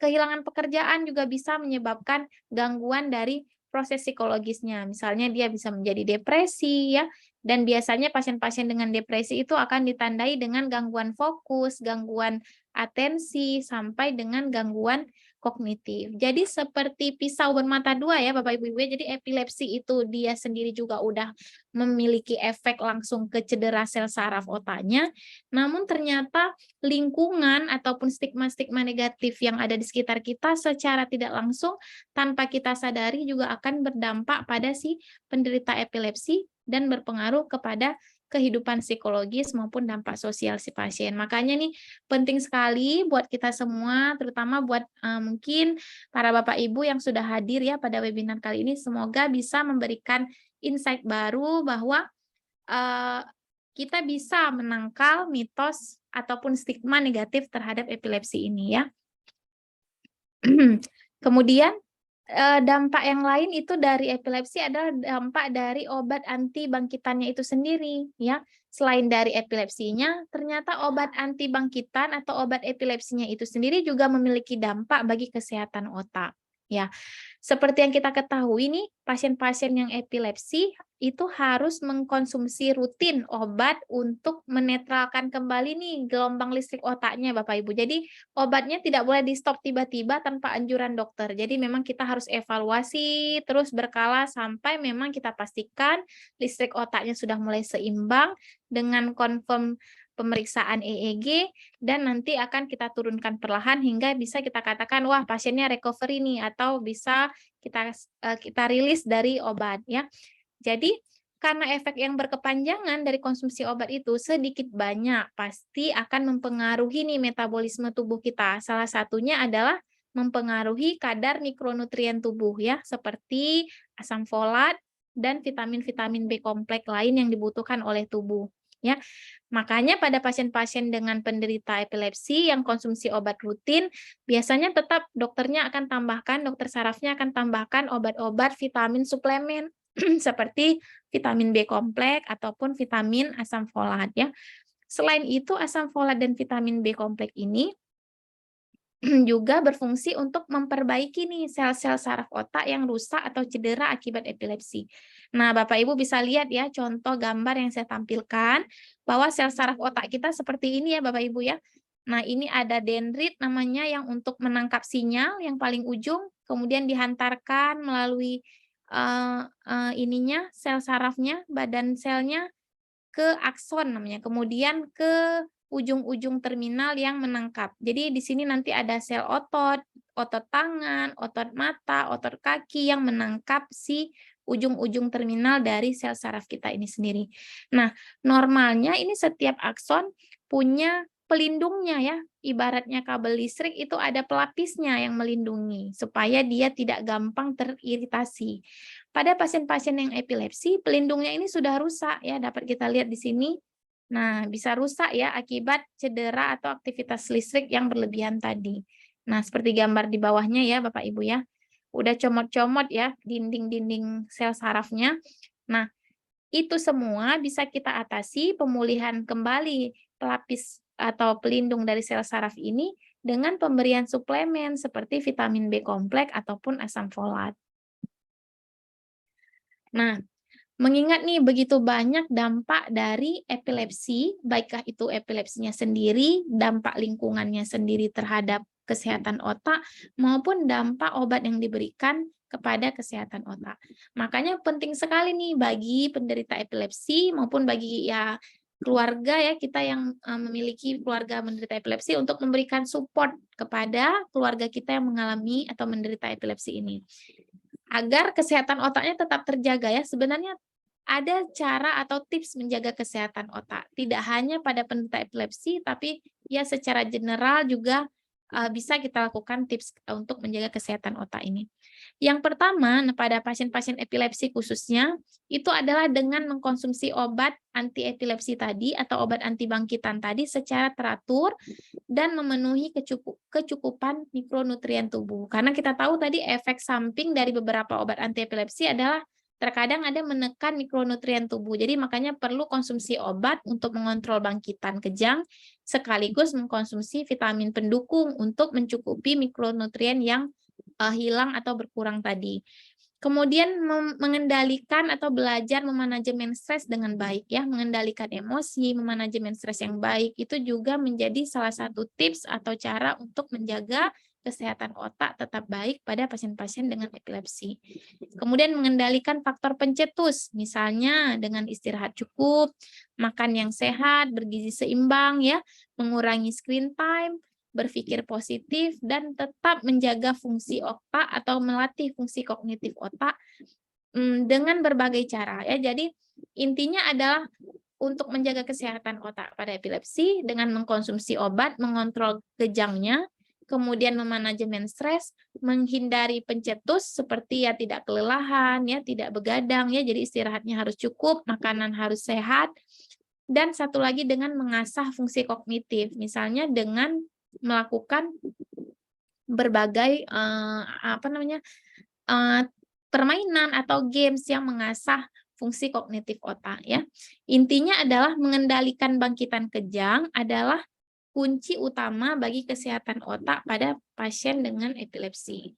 S3: kehilangan pekerjaan juga bisa menyebabkan gangguan dari proses psikologisnya. Misalnya dia bisa menjadi depresi ya, dan biasanya pasien-pasien dengan depresi itu akan ditandai dengan gangguan fokus, gangguan atensi, sampai dengan gangguan kognitif. Jadi seperti pisau bermata dua ya Bapak Ibu. Jadi epilepsi itu dia sendiri juga udah memiliki efek langsung ke cedera sel saraf otaknya. Namun ternyata lingkungan ataupun stigma-stigma negatif yang ada di sekitar kita secara tidak langsung tanpa kita sadari juga akan berdampak pada si penderita epilepsi dan berpengaruh kepada kehidupan psikologis maupun dampak sosial si pasien. Makanya nih penting sekali buat kita semua, terutama buat mungkin para Bapak Ibu yang sudah hadir ya pada webinar kali ini, semoga bisa memberikan insight baru bahwa kita bisa menangkal mitos ataupun stigma negatif terhadap epilepsi ini ya. Kemudian dampak yang lain itu dari epilepsi adalah dampak dari obat anti bangkitannya itu sendiri ya. Selain dari epilepsinya, ternyata obat anti bangkitan atau obat epilepsinya itu sendiri juga memiliki dampak bagi kesehatan otak ya. Seperti yang kita ketahui nih, pasien-pasien yang epilepsi itu harus mengkonsumsi rutin obat untuk menetralkan kembali nih gelombang listrik otaknya Bapak Ibu. Jadi obatnya tidak boleh di-stop tiba-tiba tanpa anjuran dokter. Jadi memang kita harus evaluasi terus berkala sampai memang kita pastikan listrik otaknya sudah mulai seimbang dengan confirm pemeriksaan EEG dan nanti akan kita turunkan perlahan hingga bisa kita katakan wah pasiennya recovery nih atau bisa kita rilis dari obat ya. Jadi karena efek yang berkepanjangan dari konsumsi obat itu sedikit banyak pasti akan mempengaruhi nih metabolisme tubuh kita. Salah satunya adalah mempengaruhi kadar mikronutrien tubuh ya, seperti asam folat dan vitamin-vitamin B kompleks lain yang dibutuhkan oleh tubuh ya. Makanya pada pasien-pasien dengan penderita epilepsi yang konsumsi obat rutin, biasanya tetap dokternya akan tambahkan, dokter sarafnya akan tambahkan obat-obat vitamin suplemen seperti vitamin B kompleks ataupun vitamin asam folat ya. Selain itu asam folat dan vitamin B kompleks ini juga berfungsi untuk memperbaiki nih sel-sel saraf otak yang rusak atau cedera akibat epilepsi. Nah, Bapak Ibu bisa lihat ya contoh gambar yang saya tampilkan bahwa sel saraf otak kita seperti ini ya Bapak Ibu ya. Nah, ini ada dendrit namanya yang untuk menangkap sinyal yang paling ujung, kemudian dihantarkan melalui ininya sel sarafnya, badan selnya ke akson namanya, kemudian ke ujung-ujung terminal yang menangkap. Jadi di sini nanti ada sel otot, otot tangan, otot mata, otot kaki yang menangkap si ujung-ujung terminal dari sel saraf kita ini sendiri. Nah, normalnya ini setiap akson punya pelindungnya ya. Ibaratnya kabel listrik itu ada pelapisnya yang melindungi supaya dia tidak gampang teriritasi. Pada pasien-pasien yang epilepsi, pelindungnya ini sudah rusak ya, dapat kita lihat di sini. Nah, bisa rusak ya akibat cedera atau aktivitas listrik yang berlebihan tadi. Nah, seperti gambar di bawahnya ya Bapak Ibu ya. Udah comot-comot ya dinding-dinding sel sarafnya. Nah, itu semua bisa kita atasi pemulihan kembali pelapis atau pelindung dari sel saraf ini dengan pemberian suplemen seperti vitamin B kompleks ataupun asam folat. Nah, mengingat nih begitu banyak dampak dari epilepsi, baikkah itu epilepsinya sendiri, dampak lingkungannya sendiri terhadap kesehatan otak, maupun dampak obat yang diberikan kepada kesehatan otak. Makanya penting sekali nih bagi penderita epilepsi maupun bagi ya keluarga ya, kita yang memiliki keluarga menderita epilepsi untuk memberikan support kepada keluarga kita yang mengalami atau menderita epilepsi ini. Agar kesehatan otaknya tetap terjaga ya, sebenarnya ada cara atau tips menjaga kesehatan otak. Tidak hanya pada penderita epilepsi, tapi ya secara general juga bisa kita lakukan tips untuk menjaga kesehatan otak ini. Yang pertama, pada pasien-pasien epilepsi khususnya, itu adalah dengan mengkonsumsi obat anti epilepsi tadi atau obat anti bangkitan tadi secara teratur dan memenuhi kecukupan mikronutrien tubuh. Karena kita tahu tadi efek samping dari beberapa obat anti epilepsi adalah terkadang ada menekan mikronutrien tubuh. Jadi makanya perlu konsumsi obat untuk mengontrol bangkitan kejang sekaligus mengkonsumsi vitamin pendukung untuk mencukupi mikronutrien yang hilang atau berkurang tadi. Kemudian mengendalikan atau belajar memanajemen stres dengan baik ya, mengendalikan emosi, memanajemen stres yang baik itu juga menjadi salah satu tips atau cara untuk menjaga kesehatan otak tetap baik pada pasien-pasien dengan epilepsi. Kemudian mengendalikan faktor pencetus, misalnya dengan istirahat cukup, makan yang sehat, bergizi seimbang ya, mengurangi screen time, berpikir positif, dan tetap menjaga fungsi otak atau melatih fungsi kognitif otak dengan berbagai cara ya. Jadi intinya adalah untuk menjaga kesehatan otak pada epilepsi dengan mengkonsumsi obat, mengontrol kejangnya, kemudian memanajemen stres, menghindari pencetus seperti ya tidak kelelahan, ya tidak begadang, ya jadi istirahatnya harus cukup, makanan harus sehat, dan satu lagi dengan mengasah fungsi kognitif, misalnya dengan melakukan berbagai permainan atau games yang mengasah fungsi kognitif otak ya. Intinya adalah mengendalikan bangkitan kejang adalah kunci utama bagi kesehatan otak pada pasien dengan epilepsi.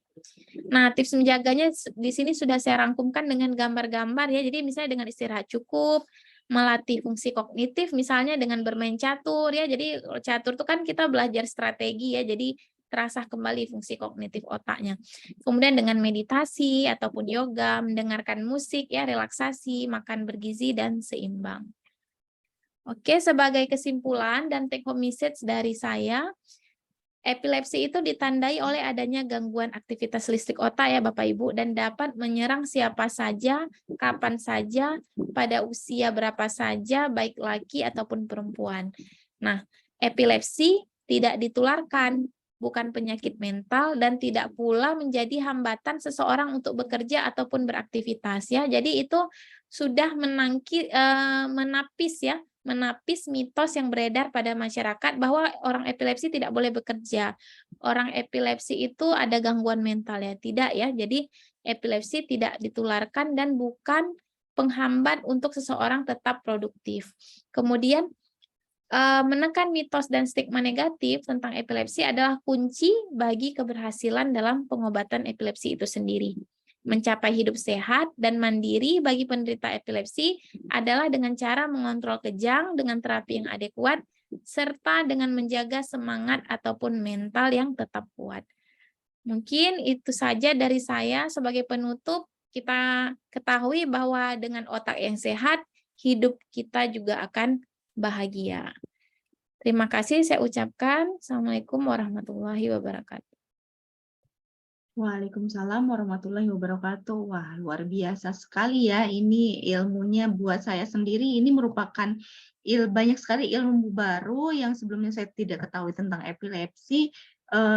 S3: Nah, tips menjaganya di sini sudah saya rangkumkan dengan gambar-gambar ya. Jadi misalnya dengan istirahat cukup, melatih fungsi kognitif misalnya dengan bermain catur ya. Jadi catur itu kan kita belajar strategi ya. Jadi terasah kembali fungsi kognitif otaknya. Kemudian dengan meditasi ataupun yoga, mendengarkan musik ya, relaksasi, makan bergizi dan seimbang. Oke, sebagai kesimpulan dan take home message dari saya, epilepsi itu ditandai oleh adanya gangguan aktivitas listrik otak ya Bapak Ibu, dan dapat menyerang siapa saja, kapan saja, pada usia berapa saja, baik laki ataupun perempuan. Nah, epilepsi tidak ditularkan, bukan penyakit mental, dan tidak pula menjadi hambatan seseorang untuk bekerja ataupun beraktivitas ya. Jadi itu sudah menapis mitos yang beredar pada masyarakat bahwa orang epilepsi tidak boleh bekerja. Orang epilepsi itu ada gangguan mental ya, tidak ya. Jadi epilepsi tidak ditularkan dan bukan penghambat untuk seseorang tetap produktif. Kemudian menekan mitos dan stigma negatif tentang epilepsi adalah kunci bagi keberhasilan dalam pengobatan epilepsi itu sendiri. Mencapai hidup sehat dan mandiri bagi penderita epilepsi adalah dengan cara mengontrol kejang dengan terapi yang adekuat, serta dengan menjaga semangat ataupun mental yang tetap kuat. Mungkin itu saja dari saya sebagai penutup. Kita ketahui bahwa dengan otak yang sehat, hidup kita juga akan bahagia. Terima kasih saya ucapkan. Assalamualaikum warahmatullahi wabarakatuh.
S2: Waalaikumsalam warahmatullahi wabarakatuh. Wah, luar biasa sekali ya. Ini ilmunya buat saya sendiri. Ini merupakan banyak sekali ilmu baru yang sebelumnya saya tidak ketahui tentang epilepsi.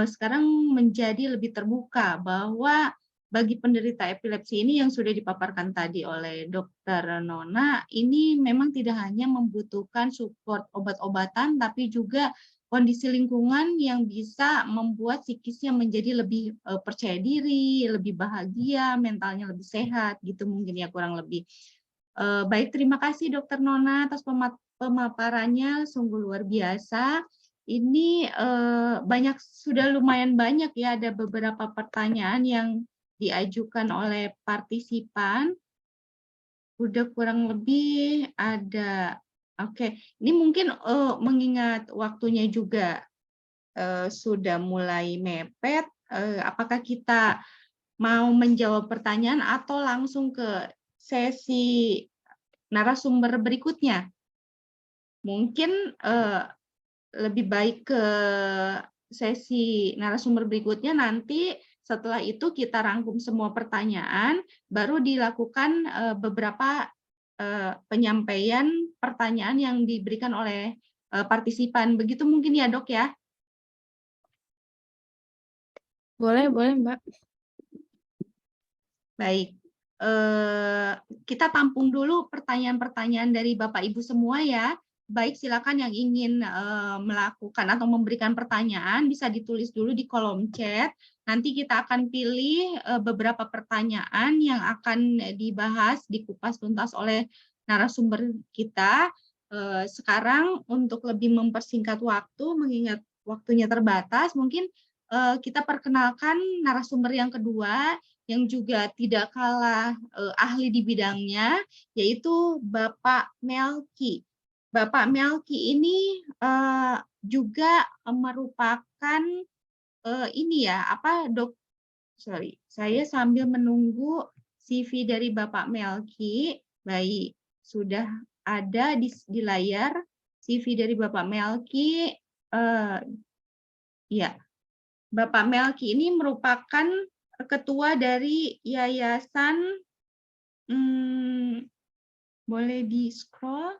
S2: Sekarang menjadi lebih terbuka bahwa bagi penderita epilepsi ini yang sudah dipaparkan tadi oleh Dr. Nona, ini memang tidak hanya membutuhkan support obat-obatan, tapi juga kondisi lingkungan yang bisa membuat psikisnya menjadi lebih percaya diri, lebih bahagia, mentalnya lebih sehat, gitu mungkin ya kurang lebih. Baik, terima kasih Dr. Nona atas pemaparannya, sungguh luar biasa. Ini sudah lumayan banyak ya, ada beberapa pertanyaan yang diajukan oleh partisipan. Udah kurang lebih ada. Oke, ini mungkin mengingat waktunya juga sudah mulai mepet, apakah kita mau menjawab pertanyaan atau langsung ke sesi narasumber berikutnya? Mungkin lebih baik ke sesi narasumber berikutnya, nanti setelah itu kita rangkum semua pertanyaan, baru dilakukan beberapa penyampaian pertanyaan yang diberikan oleh partisipan. Begitu mungkin ya, Dok ya?
S3: Boleh, Mbak.
S2: Baik. Kita tampung dulu pertanyaan-pertanyaan dari Bapak Ibu semua ya. Baik, silakan yang ingin melakukan atau memberikan pertanyaan bisa ditulis dulu di kolom chat. Nanti kita akan pilih beberapa pertanyaan yang akan dibahas, dikupas tuntas oleh narasumber kita. Sekarang untuk lebih mempersingkat waktu, mengingat waktunya terbatas, mungkin kita perkenalkan narasumber yang kedua yang juga tidak kalah ahli di bidangnya, yaitu Bapak Melki. Bapak Melki ini juga merupakan ini ya, saya sambil menunggu CV dari Bapak Melki. Baik, sudah ada di layar CV dari Bapak Melki. Ya, Bapak Melki ini merupakan ketua dari yayasan, boleh di-scroll?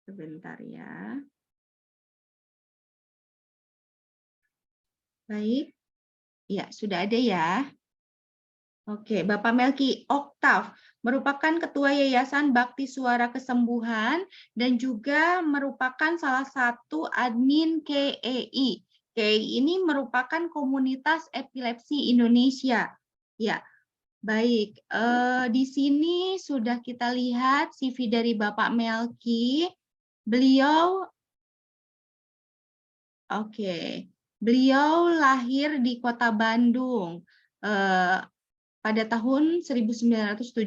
S2: Sebentar ya. Baik. Ya, sudah ada ya. Oke, Bapak Melki Oktav merupakan Ketua Yayasan Bakti Suara Kesembuhan dan juga merupakan salah satu admin KEI. KEI ini merupakan Komunitas Epilepsi Indonesia. Ya, baik. Di sini sudah kita lihat CV dari Bapak Melki. Beliau lahir di Kota Bandung pada tahun 1975,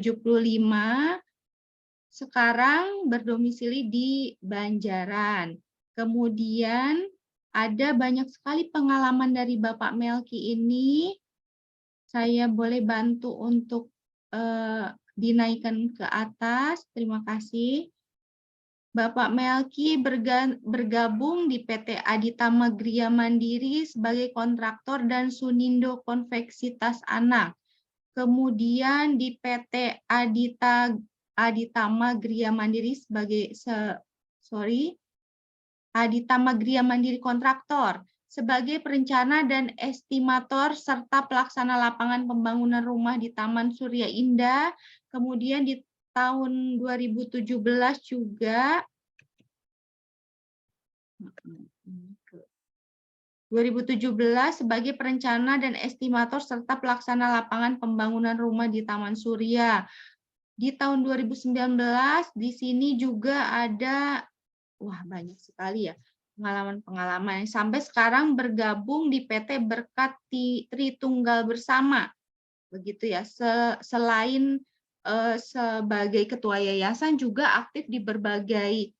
S2: sekarang berdomisili di Banjaran. Kemudian ada banyak sekali pengalaman dari Bapak Melki ini. Saya boleh bantu untuk dinaikkan ke atas. Terima kasih. Bapak Melki bergabung di PT Aditama Gria Mandiri sebagai kontraktor dan Sunindo Konveksi Tas Anak. Kemudian di PT Aditama Gria Mandiri Aditama Gria Mandiri Kontraktor sebagai perencana dan estimator serta pelaksana lapangan pembangunan rumah di Taman Surya Indah. Kemudian di tahun 2017 juga 2017 sebagai perencana dan estimator serta pelaksana lapangan pembangunan rumah di Taman Surya. Di tahun 2019 di sini juga ada banyak sekali ya pengalaman-pengalaman sampai sekarang bergabung di PT Berkat Tritunggal Bersama. Begitu ya. Selain sebagai ketua yayasan juga aktif di berbagai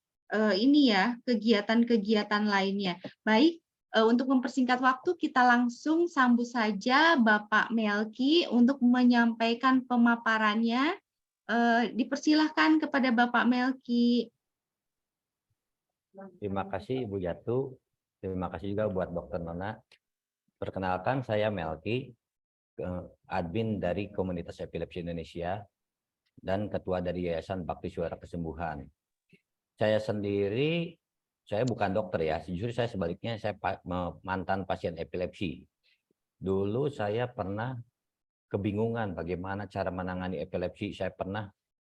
S2: kegiatan-kegiatan lainnya. Baik, untuk mempersingkat waktu kita langsung sambut saja Bapak Melki untuk menyampaikan pemaparannya. Dipersilahkan kepada Bapak Melki.
S4: Terima kasih Ibu Jatu. Terima kasih juga buat Dr. Nona. Perkenalkan, saya Melki, admin dari Komunitas Epilepsi Indonesia dan ketua dari Yayasan Bakti Suara Kesembuhan. Saya sendiri, saya bukan dokter ya, justru saya sebaliknya, saya mantan pasien epilepsi. Dulu saya pernah kebingungan bagaimana cara menangani epilepsi. Saya pernah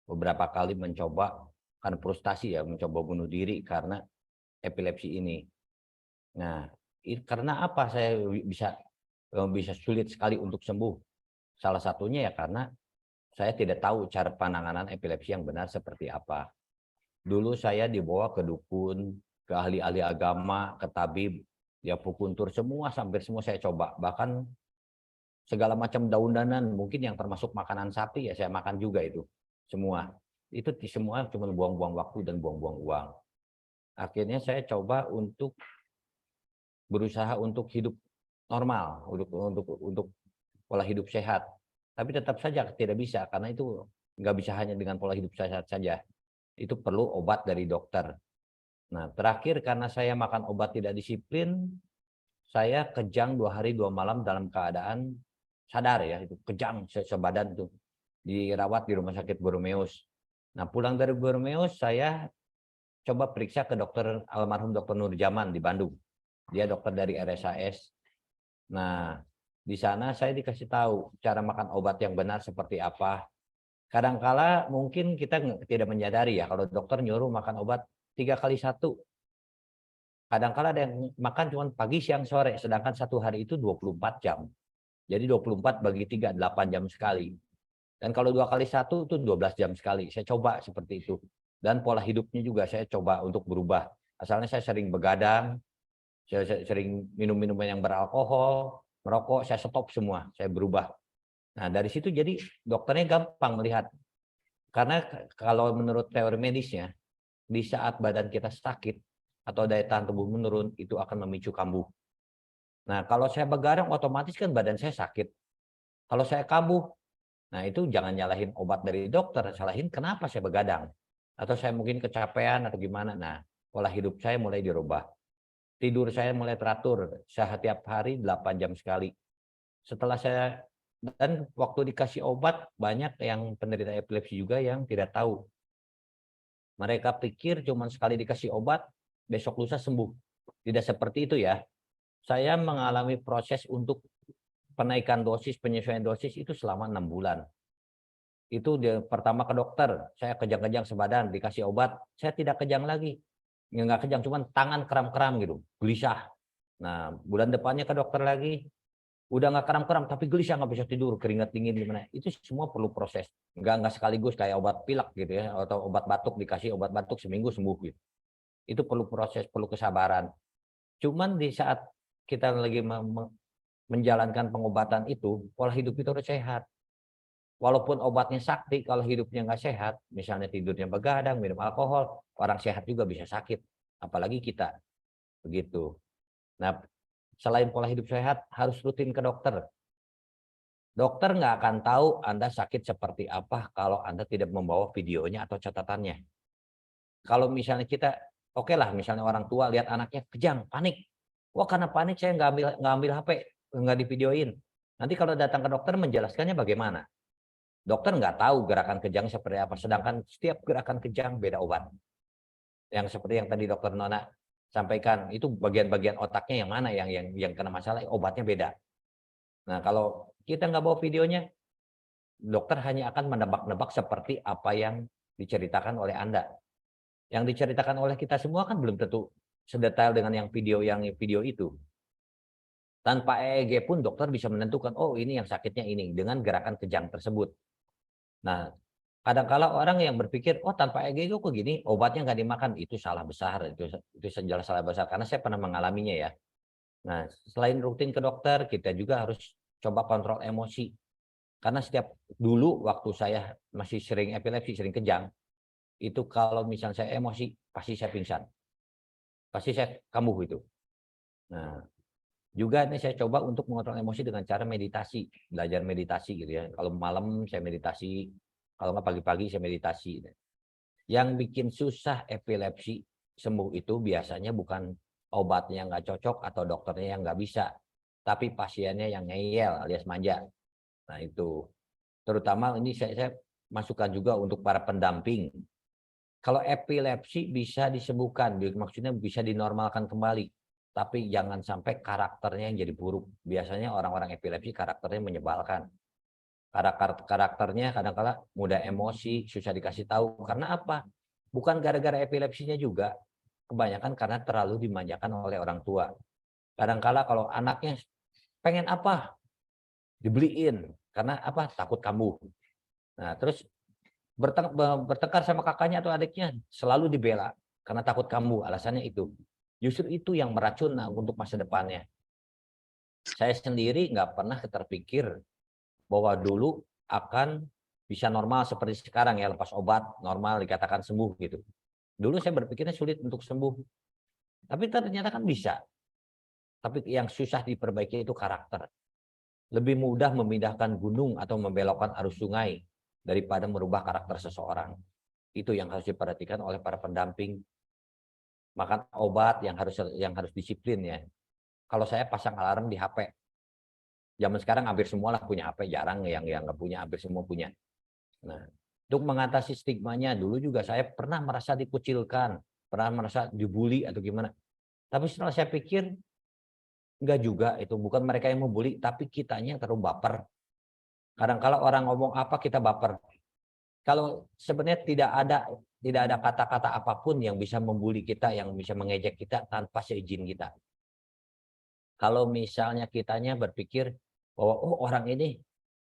S4: beberapa kali mencoba, karena frustasi ya, mencoba bunuh diri karena epilepsi ini. Nah, karena apa saya bisa sulit sekali untuk sembuh? Salah satunya ya karena saya tidak tahu cara penanganan epilepsi yang benar seperti apa. Dulu saya dibawa ke dukun, ke ahli-ahli agama, ke tabib, ya pukuntur semua, hampir semua saya coba. Bahkan segala macam daun-daunan, mungkin yang termasuk makanan sapi ya saya makan juga itu. Semua. Itu semua cuma buang-buang waktu dan buang-buang uang. Akhirnya saya coba untuk berusaha untuk hidup normal, untuk pola hidup sehat. Tapi tetap saja tidak bisa, karena itu nggak bisa hanya dengan pola hidup sehat saja. itu perlu obat dari dokter. Nah, terakhir karena saya makan obat tidak disiplin, saya kejang 2 hari 2 malam dalam keadaan sadar ya, itu kejang sebadan tuh. Dirawat di rumah sakit Borromeus. Nah, pulang dari Borromeus saya coba periksa ke dokter almarhum Dr. Nurjaman di Bandung. Dia dokter dari RSAS. Nah, di sana saya dikasih tahu cara makan obat yang benar seperti apa. Kadangkala mungkin kita tidak menyadari ya, kalau dokter nyuruh makan obat 3 kali 1. Kadangkala ada yang makan cuma pagi, siang, sore, sedangkan 1 hari itu 24 jam. Jadi 24 bagi 3, 8 jam sekali. Dan kalau 2 kali 1 itu 12 jam sekali. Saya coba seperti itu. Dan pola hidupnya juga saya coba untuk berubah. Asalnya saya sering begadang, saya sering minum minuman yang beralkohol, merokok, saya stop semua, saya berubah. Nah, dari situ jadi dokternya gampang melihat. Karena kalau menurut teori medisnya, di saat badan kita sakit atau daya tahan tubuh menurun, itu akan memicu kambuh. Nah, kalau saya begadang otomatis kan badan saya sakit. Kalau saya kambuh, nah itu jangan nyalahin obat dari dokter, salahin kenapa saya begadang. Atau saya mungkin kecapean atau gimana. Nah, pola hidup saya mulai dirubah. Tidur saya mulai teratur, setiap hari 8 jam sekali. Setelah saya, dan waktu dikasih obat, banyak yang penderita epilepsi juga yang tidak tahu. Mereka pikir cuma sekali dikasih obat, besok lusa sembuh. Tidak seperti itu ya. Saya mengalami proses untuk penaikan dosis, penyesuaian dosis itu selama 6 bulan. Itu pertama ke dokter, saya kejang-kejang sebadan, dikasih obat, saya tidak kejang lagi. Nggak kejang, cuman tangan kram-kram gitu, gelisah. Nah, bulan depannya ke dokter lagi, udah nggak kram-kram, tapi gelisah, nggak bisa tidur, keringat dingin gimana. Itu semua perlu proses. Nggak sekaligus kayak obat pilek gitu ya, atau obat batuk, dikasih obat batuk seminggu sembuh gitu. Itu perlu proses, perlu kesabaran. Cuman di saat kita lagi menjalankan pengobatan itu, pola hidup itu harus sehat. Walaupun obatnya sakti, kalau hidupnya nggak sehat, misalnya tidurnya begadang, minum alkohol, orang sehat juga bisa sakit. Apalagi kita. Begitu. Nah, selain pola hidup sehat, harus rutin ke dokter. Dokter nggak akan tahu Anda sakit seperti apa kalau Anda tidak membawa videonya atau catatannya. Kalau misalnya kita, oke lah, misalnya orang tua lihat anaknya kejang, panik. Wah, karena panik saya nggak ambil HP, nggak divideoin. Nanti kalau datang ke dokter menjelaskannya bagaimana? Dokter nggak tahu gerakan kejang seperti apa, sedangkan setiap gerakan kejang beda obat. Yang seperti yang tadi dokter Nona sampaikan, itu bagian-bagian otaknya yang mana yang kena masalah, obatnya beda. Nah, kalau kita nggak bawa videonya, dokter hanya akan menebak-nebak seperti apa yang diceritakan oleh Anda. Yang diceritakan oleh kita semua kan belum tentu sedetail dengan yang video itu. Tanpa EEG pun dokter bisa menentukan, oh ini yang sakitnya ini, dengan gerakan kejang tersebut. Nah, kadang-kala orang yang berpikir, oh tanpa EEG kok gini, obatnya nggak dimakan, itu salah besar, itu jelas salah besar, karena saya pernah mengalaminya ya. Nah, selain rutin ke dokter, kita juga harus coba kontrol emosi. Karena dulu waktu saya masih sering epilepsi, sering kejang, itu kalau misalnya saya emosi, pasti saya pingsan. Pasti saya kambuh itu. Nah, juga ini saya coba untuk mengontrol emosi dengan cara meditasi, belajar meditasi gitu ya. Kalau malam saya meditasi, kalau nggak pagi-pagi saya meditasi. Yang bikin susah epilepsi sembuh itu biasanya bukan obatnya nggak cocok atau dokternya yang nggak bisa, tapi pasiennya yang ngeyel alias manja. Nah itu, terutama ini saya masukkan juga untuk para pendamping. Kalau epilepsi bisa disembuhkan, maksudnya bisa dinormalkan kembali. Tapi jangan sampai karakternya yang jadi buruk. Biasanya orang-orang epilepsi karakternya menyebalkan. Karakternya kadang-kala mudah emosi, susah dikasih tahu. Karena apa? Bukan gara-gara epilepsinya juga. Kebanyakan karena terlalu dimanjakan oleh orang tua. Kadang-kala kalau anaknya pengen apa? Dibeliin. Karena apa? Takut kambuh. Nah, terus bertengkar sama kakaknya atau adiknya, selalu dibela. Karena takut kambuh, alasannya itu. Justru itu yang meracun untuk masa depannya. Saya sendiri nggak pernah terpikir bahwa dulu akan bisa normal seperti sekarang ya, lepas obat normal dikatakan sembuh gitu. Dulu saya berpikirnya sulit untuk sembuh, tapi ternyata kan bisa. Tapi yang susah diperbaiki itu karakter. Lebih mudah memindahkan gunung atau membelokkan arus sungai daripada merubah karakter seseorang. Itu yang harus diperhatikan oleh para pendamping. Makan obat yang harus disiplin ya. Kalau saya pasang alarm di HP, zaman sekarang hampir semua lah punya HP, jarang yang nggak punya, hampir semua punya. Nah, untuk mengatasi stigmanya, dulu juga saya pernah merasa dikucilkan, pernah merasa dibully atau gimana. Tapi setelah saya pikir, enggak juga, itu bukan mereka yang membuli, tapi kitanya yang terlalu baper. Kadang-kala orang ngomong apa kita baper. Kalau sebenarnya tidak ada kata-kata apapun yang bisa membuli kita, yang bisa mengejek kita tanpa seizin kita. Kalau misalnya kitanya berpikir bahwa oh orang ini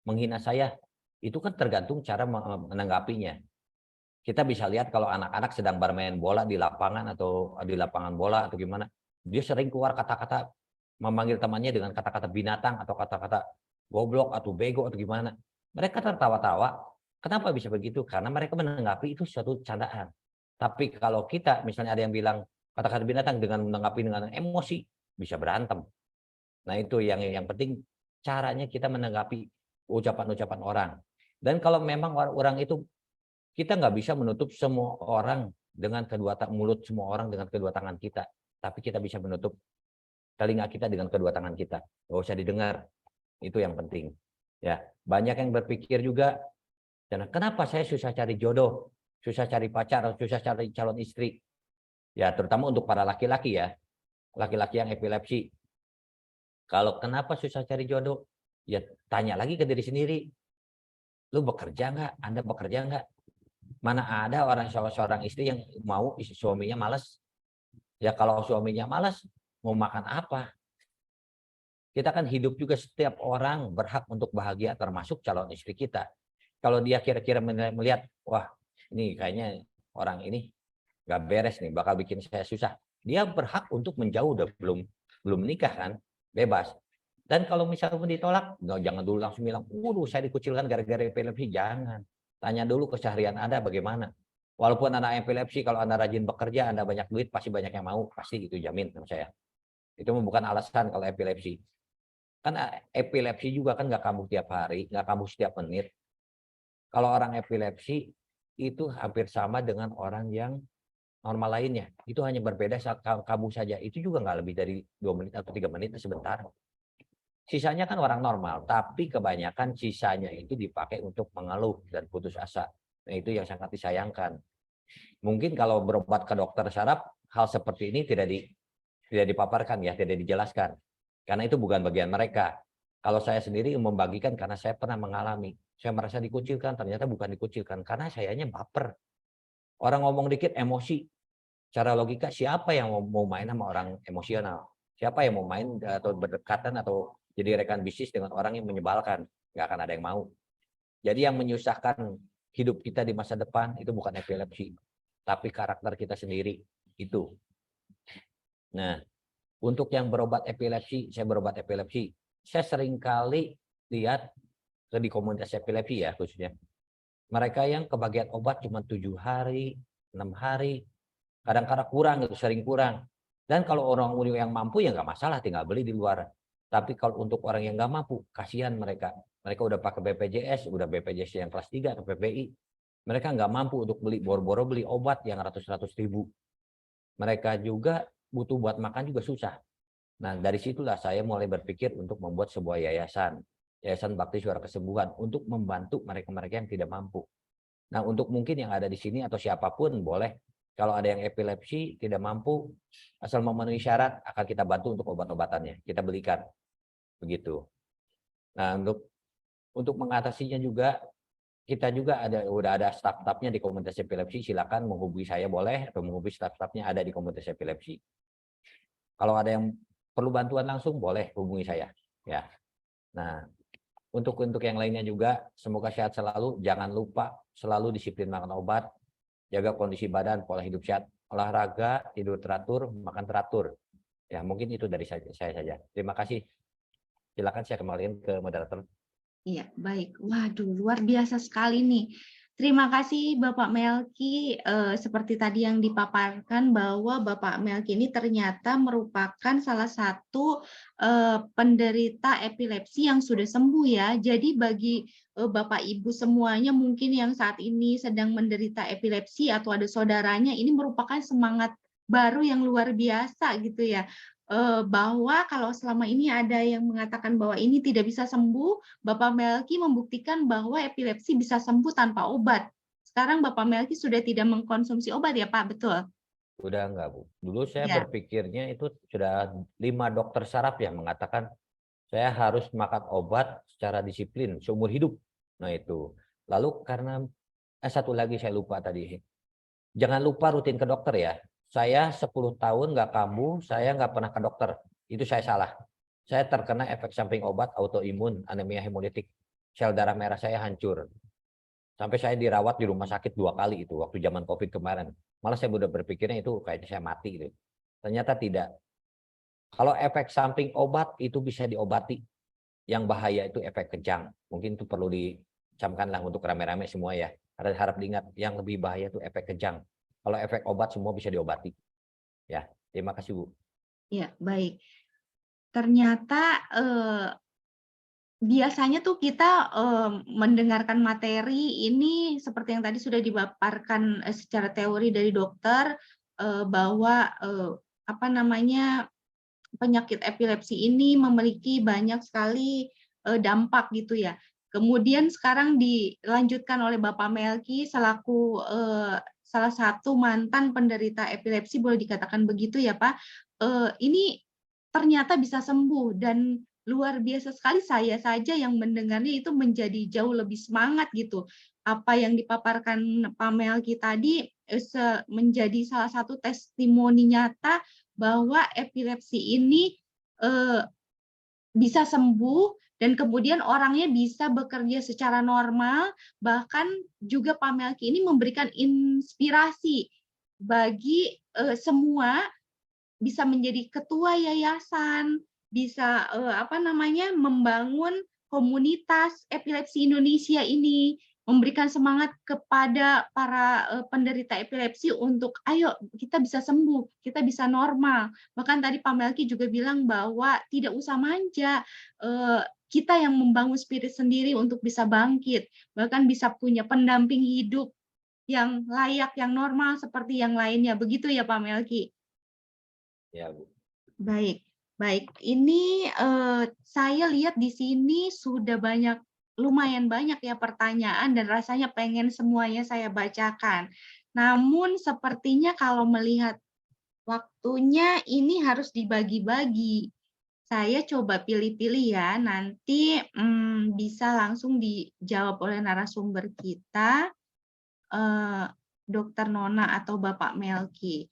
S4: menghina saya, itu kan tergantung cara menanggapinya. Kita bisa lihat kalau anak-anak sedang bermain bola di lapangan atau di lapangan bola atau gimana, dia sering keluar kata-kata memanggil temannya dengan kata-kata binatang atau kata-kata goblok atau bego atau gimana. Mereka tertawa-tawa. Kenapa bisa begitu? Karena mereka menanggapi itu suatu candaan. Tapi kalau kita misalnya ada yang bilang kata-kata binatang dengan menanggapi dengan emosi, bisa berantem. Nah itu yang penting caranya kita menanggapi ucapan-ucapan orang. Dan kalau memang orang itu kita nggak bisa menutup semua orang dengan mulut semua orang dengan kedua tangan kita. Tapi kita bisa menutup telinga kita dengan kedua tangan kita. Nggak usah didengar. Itu yang penting. Ya, banyak yang berpikir juga, kenapa saya susah cari jodoh, susah cari pacar, susah cari calon istri. Ya, terutama untuk para laki-laki ya. Laki-laki yang epilepsi. Kalau kenapa susah cari jodoh? Ya tanya lagi ke diri sendiri. Lu bekerja nggak? Anda bekerja nggak? Mana ada seorang istri yang mau suaminya malas? Ya kalau suaminya malas, mau makan apa? Kita kan hidup juga, setiap orang berhak untuk bahagia, termasuk calon istri kita. Kalau dia kira-kira melihat, wah ini kayaknya orang ini nggak beres nih, bakal bikin saya susah. Dia berhak untuk menjauh, udah belum menikah kan, bebas. Dan kalau misalnya ditolak, jangan dulu langsung bilang, waduh saya dikucilkan gara-gara epilepsi, jangan. Tanya dulu keseharian Anda bagaimana. Walaupun anak epilepsi, kalau Anda rajin bekerja, Anda banyak duit, pasti banyak yang mau, pasti itu jamin sama saya. Itu bukan alasan kalau epilepsi. Kan epilepsi juga kan nggak kambuh tiap hari, nggak kambuh setiap menit. Kalau orang epilepsi itu hampir sama dengan orang yang normal lainnya. Itu hanya berbeda saat kambuh saja. Itu juga nggak lebih dari 2 menit atau 3 menit, sebentar. Sisanya kan orang normal, tapi kebanyakan sisanya itu dipakai untuk mengeluh dan putus asa. Nah, itu yang sangat disayangkan. Mungkin kalau berobat ke dokter saraf, hal seperti ini tidak dipaparkan ya, tidak dijelaskan. Karena itu bukan bagian mereka. Kalau saya sendiri membagikan karena saya pernah mengalami. Saya merasa dikucilkan, ternyata bukan dikucilkan. Karena sayanya baper. Orang ngomong dikit emosi. Cara logika, siapa yang mau main sama orang emosional? Siapa yang mau main atau berdekatan atau jadi rekan bisnis dengan orang yang menyebalkan? Nggak akan ada yang mau. Jadi yang menyusahkan hidup kita di masa depan itu bukan epilepsi, tapi karakter kita sendiri itu. Nah, untuk yang berobat epilepsi, saya berobat epilepsi. Saya sering kali lihat di komunitas epilepsi ya khususnya. Mereka yang kebagian obat cuma 7 hari, 6 hari, kadang-kadang kurang, itu sering kurang. Dan kalau orang yang mampu ya nggak masalah, tinggal beli di luar. Tapi kalau untuk orang yang nggak mampu, kasihan mereka. Mereka udah pakai BPJS, udah BPJS yang kelas 3 atau PPI. Mereka nggak mampu untuk beli, boro-boro beli obat yang ratus-ratus ribu. Mereka juga butuh buat makan juga susah. Nah, dari situlah saya mulai berpikir untuk membuat sebuah yayasan. Yayasan Bakti Suara Kesembuhan untuk membantu mereka-mereka yang tidak mampu. Nah, untuk mungkin yang ada di sini atau siapapun boleh. Kalau ada yang epilepsi, tidak mampu, asal memenuhi syarat, akan kita bantu untuk obat-obatannya. Kita belikan. Begitu. Nah, untuk mengatasinya juga, kita juga udah ada staf-stafnya di komunitas epilepsi. Silakan menghubungi saya boleh, atau menghubungi staf-stafnya ada di komunitas epilepsi. Kalau ada yang perlu bantuan langsung, boleh hubungi saya. Ya. Nah, untuk yang lainnya juga, semoga sehat selalu. Jangan lupa selalu disiplin makan obat, jaga kondisi badan, pola hidup sehat, olahraga, tidur teratur, makan teratur. Ya, mungkin itu dari saya saja. Terima kasih. Silakan saya kembalikan ke moderator.
S2: Iya, baik. Waduh, luar biasa sekali nih. Terima kasih Bapak Melki. Seperti tadi yang dipaparkan bahwa Bapak Melki ini ternyata merupakan salah satu penderita epilepsi yang sudah sembuh ya. Jadi bagi Bapak Ibu semuanya mungkin yang saat ini sedang menderita epilepsi atau ada saudaranya, ini merupakan semangat baru yang luar biasa gitu ya. Bahwa kalau selama ini ada yang mengatakan bahwa ini tidak bisa sembuh, Bapak Melki membuktikan bahwa epilepsi bisa sembuh tanpa obat. Sekarang Bapak Melki sudah tidak mengkonsumsi obat ya Pak, betul?
S4: Udah enggak, Bu. Dulu saya
S2: Ya.
S4: berpikirnya itu sudah 5 dokter saraf yang mengatakan saya harus makan obat secara disiplin seumur hidup. Nah itu. Lalu karena satu lagi saya lupa tadi. Jangan lupa rutin ke dokter ya. Saya 10 tahun nggak kambuh, saya nggak pernah ke dokter. Itu saya salah. Saya terkena efek samping obat autoimun, anemia hemolitik. Sel darah merah saya hancur. Sampai saya dirawat di rumah sakit 2 kali itu waktu zaman COVID kemarin. Malah saya udah berpikirnya itu kayaknya saya mati gitu. Ternyata tidak. Kalau efek samping obat itu bisa diobati. Yang bahaya itu efek kejang. Mungkin itu perlu dicamkanlah untuk rame-rame semua ya. Harap diingat, yang lebih bahaya itu efek kejang. Kalau efek obat semua bisa diobati. Ya, terima kasih Bu.
S2: Ya, baik. Ternyata biasanya tuh kita mendengarkan materi ini seperti yang tadi sudah dipaparkan secara teori dari dokter bahwa apa namanya penyakit epilepsi ini memiliki banyak sekali dampak gitu ya. Kemudian sekarang dilanjutkan oleh Bapak Melki selaku salah satu mantan penderita epilepsi, boleh dikatakan begitu ya Pak. Ini ternyata bisa sembuh dan luar biasa sekali, saya saja yang mendengarnya itu menjadi jauh lebih semangat gitu. Apa yang dipaparkan Pak Melki tadi menjadi salah satu testimoni nyata bahwa epilepsi ini bisa sembuh dan kemudian orangnya bisa bekerja secara normal, bahkan juga Pak Melki ini memberikan inspirasi bagi semua bisa menjadi ketua yayasan, bisa apa namanya membangun komunitas epilepsi Indonesia ini, memberikan semangat kepada para penderita epilepsi untuk ayo kita bisa sembuh, kita bisa normal. Bahkan tadi Pak Melki juga bilang bahwa tidak usah manja, kita yang membangun spirit sendiri untuk bisa bangkit, bahkan bisa punya pendamping hidup yang layak, yang normal seperti yang lainnya. Begitu ya Pak Melki?
S4: Ya Bu.
S2: Baik, baik. Ini saya lihat di sini sudah lumayan banyak ya pertanyaan dan rasanya pengen semuanya saya bacakan. Namun sepertinya kalau melihat waktunya ini harus dibagi-bagi. Saya coba pilih-pilih ya, nanti bisa langsung dijawab oleh narasumber kita, Dr. Nona atau Bapak Melki.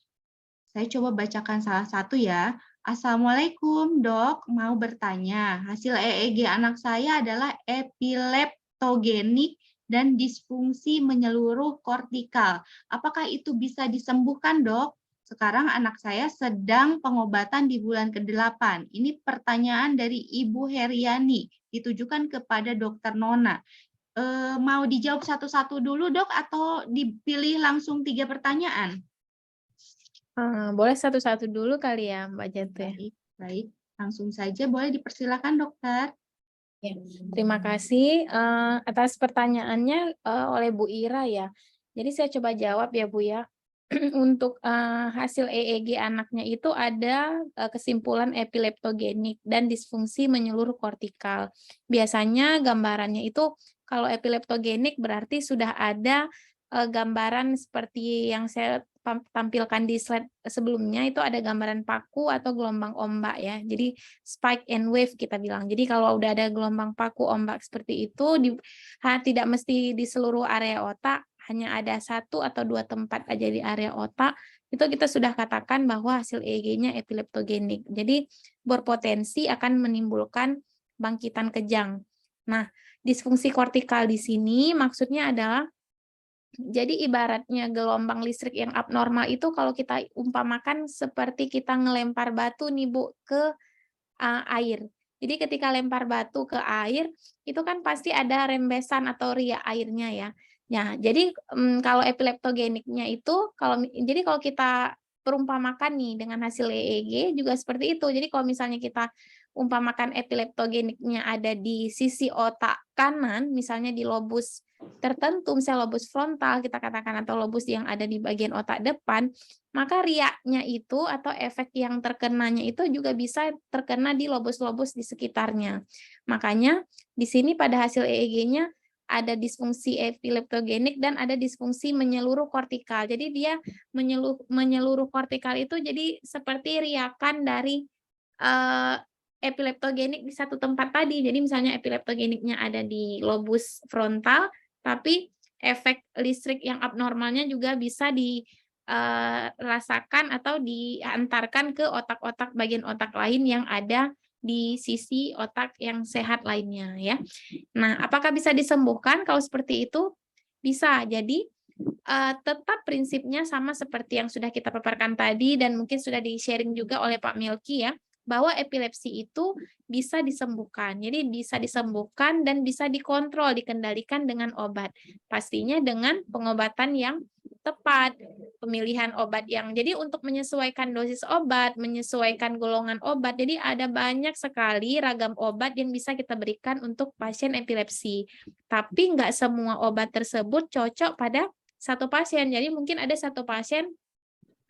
S2: Saya coba bacakan salah satu ya. Assalamualaikum dok, mau bertanya. Hasil EEG anak saya adalah epileptogenik dan disfungsi menyeluruh kortikal. Apakah itu bisa disembuhkan dok? Sekarang anak saya sedang pengobatan di bulan ke-8. Ini pertanyaan dari Ibu Heriani, ditujukan kepada dokter Nona. Mau dijawab satu-satu dulu dok atau dipilih langsung 3 pertanyaan?
S3: Boleh satu-satu dulu kali ya Mbak Jatu ya.
S2: Baik, baik. Langsung saja boleh dipersilakan dokter.
S3: Ya, terima kasih atas pertanyaannya oleh Bu Ira ya. Jadi saya coba jawab ya Bu ya. Untuk hasil EEG anaknya itu ada kesimpulan epileptogenik dan disfungsi menyeluruh kortikal. Biasanya gambarannya itu kalau epileptogenik berarti sudah ada gambaran seperti yang saya tampilkan di slide sebelumnya, itu ada gambaran paku atau gelombang ombak ya. Jadi spike and wave kita bilang. Jadi kalau udah ada gelombang paku ombak seperti itu tidak mesti di seluruh area otak, hanya ada 1 atau 2 tempat aja di area otak, itu kita sudah katakan bahwa hasil EEG-nya epileptogenik. Jadi berpotensi akan menimbulkan bangkitan kejang. Nah, disfungsi kortikal di sini maksudnya adalah jadi ibaratnya gelombang listrik yang abnormal itu kalau kita umpamakan seperti kita ngelempar batu nih Bu ke air. Jadi ketika lempar batu ke air, itu kan pasti ada rembesan atau riak airnya ya. Ya, jadi kalau epileptogeniknya itu jadi kalau kita perumpamakan nih dengan hasil EEG juga seperti itu. Jadi kalau misalnya kita umpamakan epileptogeniknya ada di sisi otak kanan, misalnya di lobus tertentu, misalnya lobus frontal kita katakan atau lobus yang ada di bagian otak depan, maka riaknya itu atau efek yang terkenanya itu juga bisa terkena di lobus-lobus di sekitarnya. Makanya di sini pada hasil EEG-nya ada disfungsi epileptogenik dan ada disfungsi menyeluruh kortikal. Jadi dia menyeluruh kortikal itu jadi seperti riakan dari epileptogenik di satu tempat tadi. Jadi misalnya epileptogeniknya ada di lobus frontal, tapi efek listrik yang abnormalnya juga bisa dirasakan atau diantarkan ke otak-otak bagian otak lain yang ada di sisi otak yang sehat lainnya ya. Nah, apakah bisa disembuhkan kalau seperti itu? Bisa. Jadi tetap prinsipnya sama seperti yang sudah kita paparkan tadi dan mungkin sudah di-sharing juga oleh Pak Melki ya, bahwa epilepsi itu bisa disembuhkan. Jadi bisa disembuhkan dan bisa dikontrol, dikendalikan dengan obat. Pastinya dengan pengobatan yang tepat, pemilihan obat yang jadi untuk menyesuaikan dosis obat, menyesuaikan golongan obat. Jadi ada banyak sekali ragam obat yang bisa kita berikan untuk pasien epilepsi. Tapi nggak semua obat tersebut cocok pada satu pasien. Jadi mungkin ada satu pasien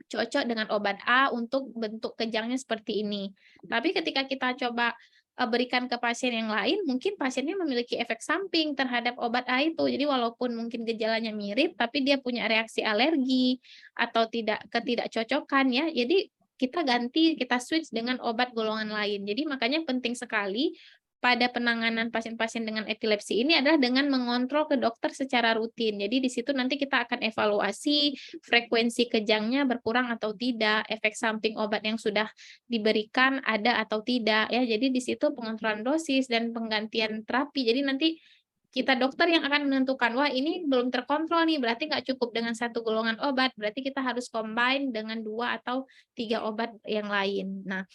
S3: cocok dengan obat A untuk bentuk kejangnya seperti ini. Tapi ketika kita coba berikan ke pasien yang lain, mungkin pasiennya memiliki efek samping terhadap obat A itu. Jadi walaupun mungkin gejalanya mirip, tapi dia punya reaksi alergi atau ketidakcocokan ya. Jadi kita switch dengan obat golongan lain. Jadi makanya penting sekali pada penanganan pasien-pasien dengan epilepsi ini adalah dengan mengontrol ke dokter secara rutin. Jadi di situ nanti kita akan evaluasi frekuensi kejangnya berkurang atau tidak, efek samping obat yang sudah diberikan ada atau tidak ya. Jadi di situ pengontrolan dosis dan penggantian terapi. Jadi nanti kita dokter yang akan menentukan, wah ini belum terkontrol nih, berarti nggak cukup dengan satu golongan obat, berarti kita harus combine dengan 2 atau 3 obat yang lain. Nah,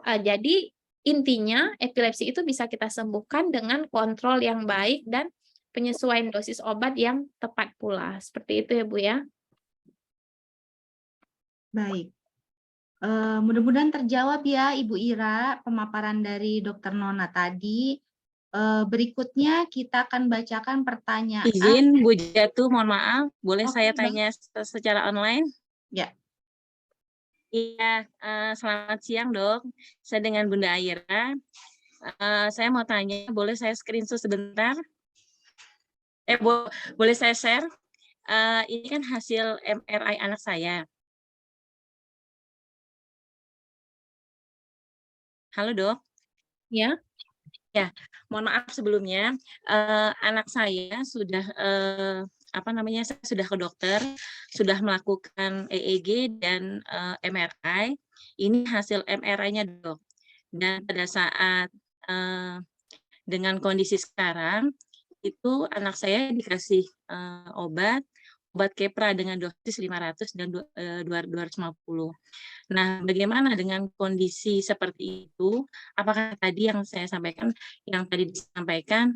S3: jadi intinya epilepsi itu bisa kita sembuhkan dengan kontrol yang baik dan penyesuaian dosis obat yang tepat pula. Seperti itu ya Bu ya.
S2: Baik. Mudah-mudahan terjawab ya Ibu Ira pemaparan dari Dr. Nona tadi. Berikutnya kita akan bacakan pertanyaan.
S5: Izin Bu Jatu, mohon maaf, boleh
S2: Oke,
S5: saya tanya secara online?
S2: Ya.
S5: Iya, selamat siang dok. Saya dengan Bunda Aira. Saya mau tanya, boleh saya screenshot sebentar? Boleh saya share? Ini kan hasil MRI anak saya. Halo dok.
S3: Ya.
S5: Ya, mohon maaf sebelumnya. Anak saya sudah saya sudah ke dokter, sudah melakukan EEG dan MRI. Ini hasil MRI-nya dok. Dan pada saat dengan kondisi sekarang itu anak saya dikasih obat Keppra dengan dosis 500 dan 250. Nah, bagaimana dengan kondisi seperti itu? Apakah tadi yang saya sampaikan,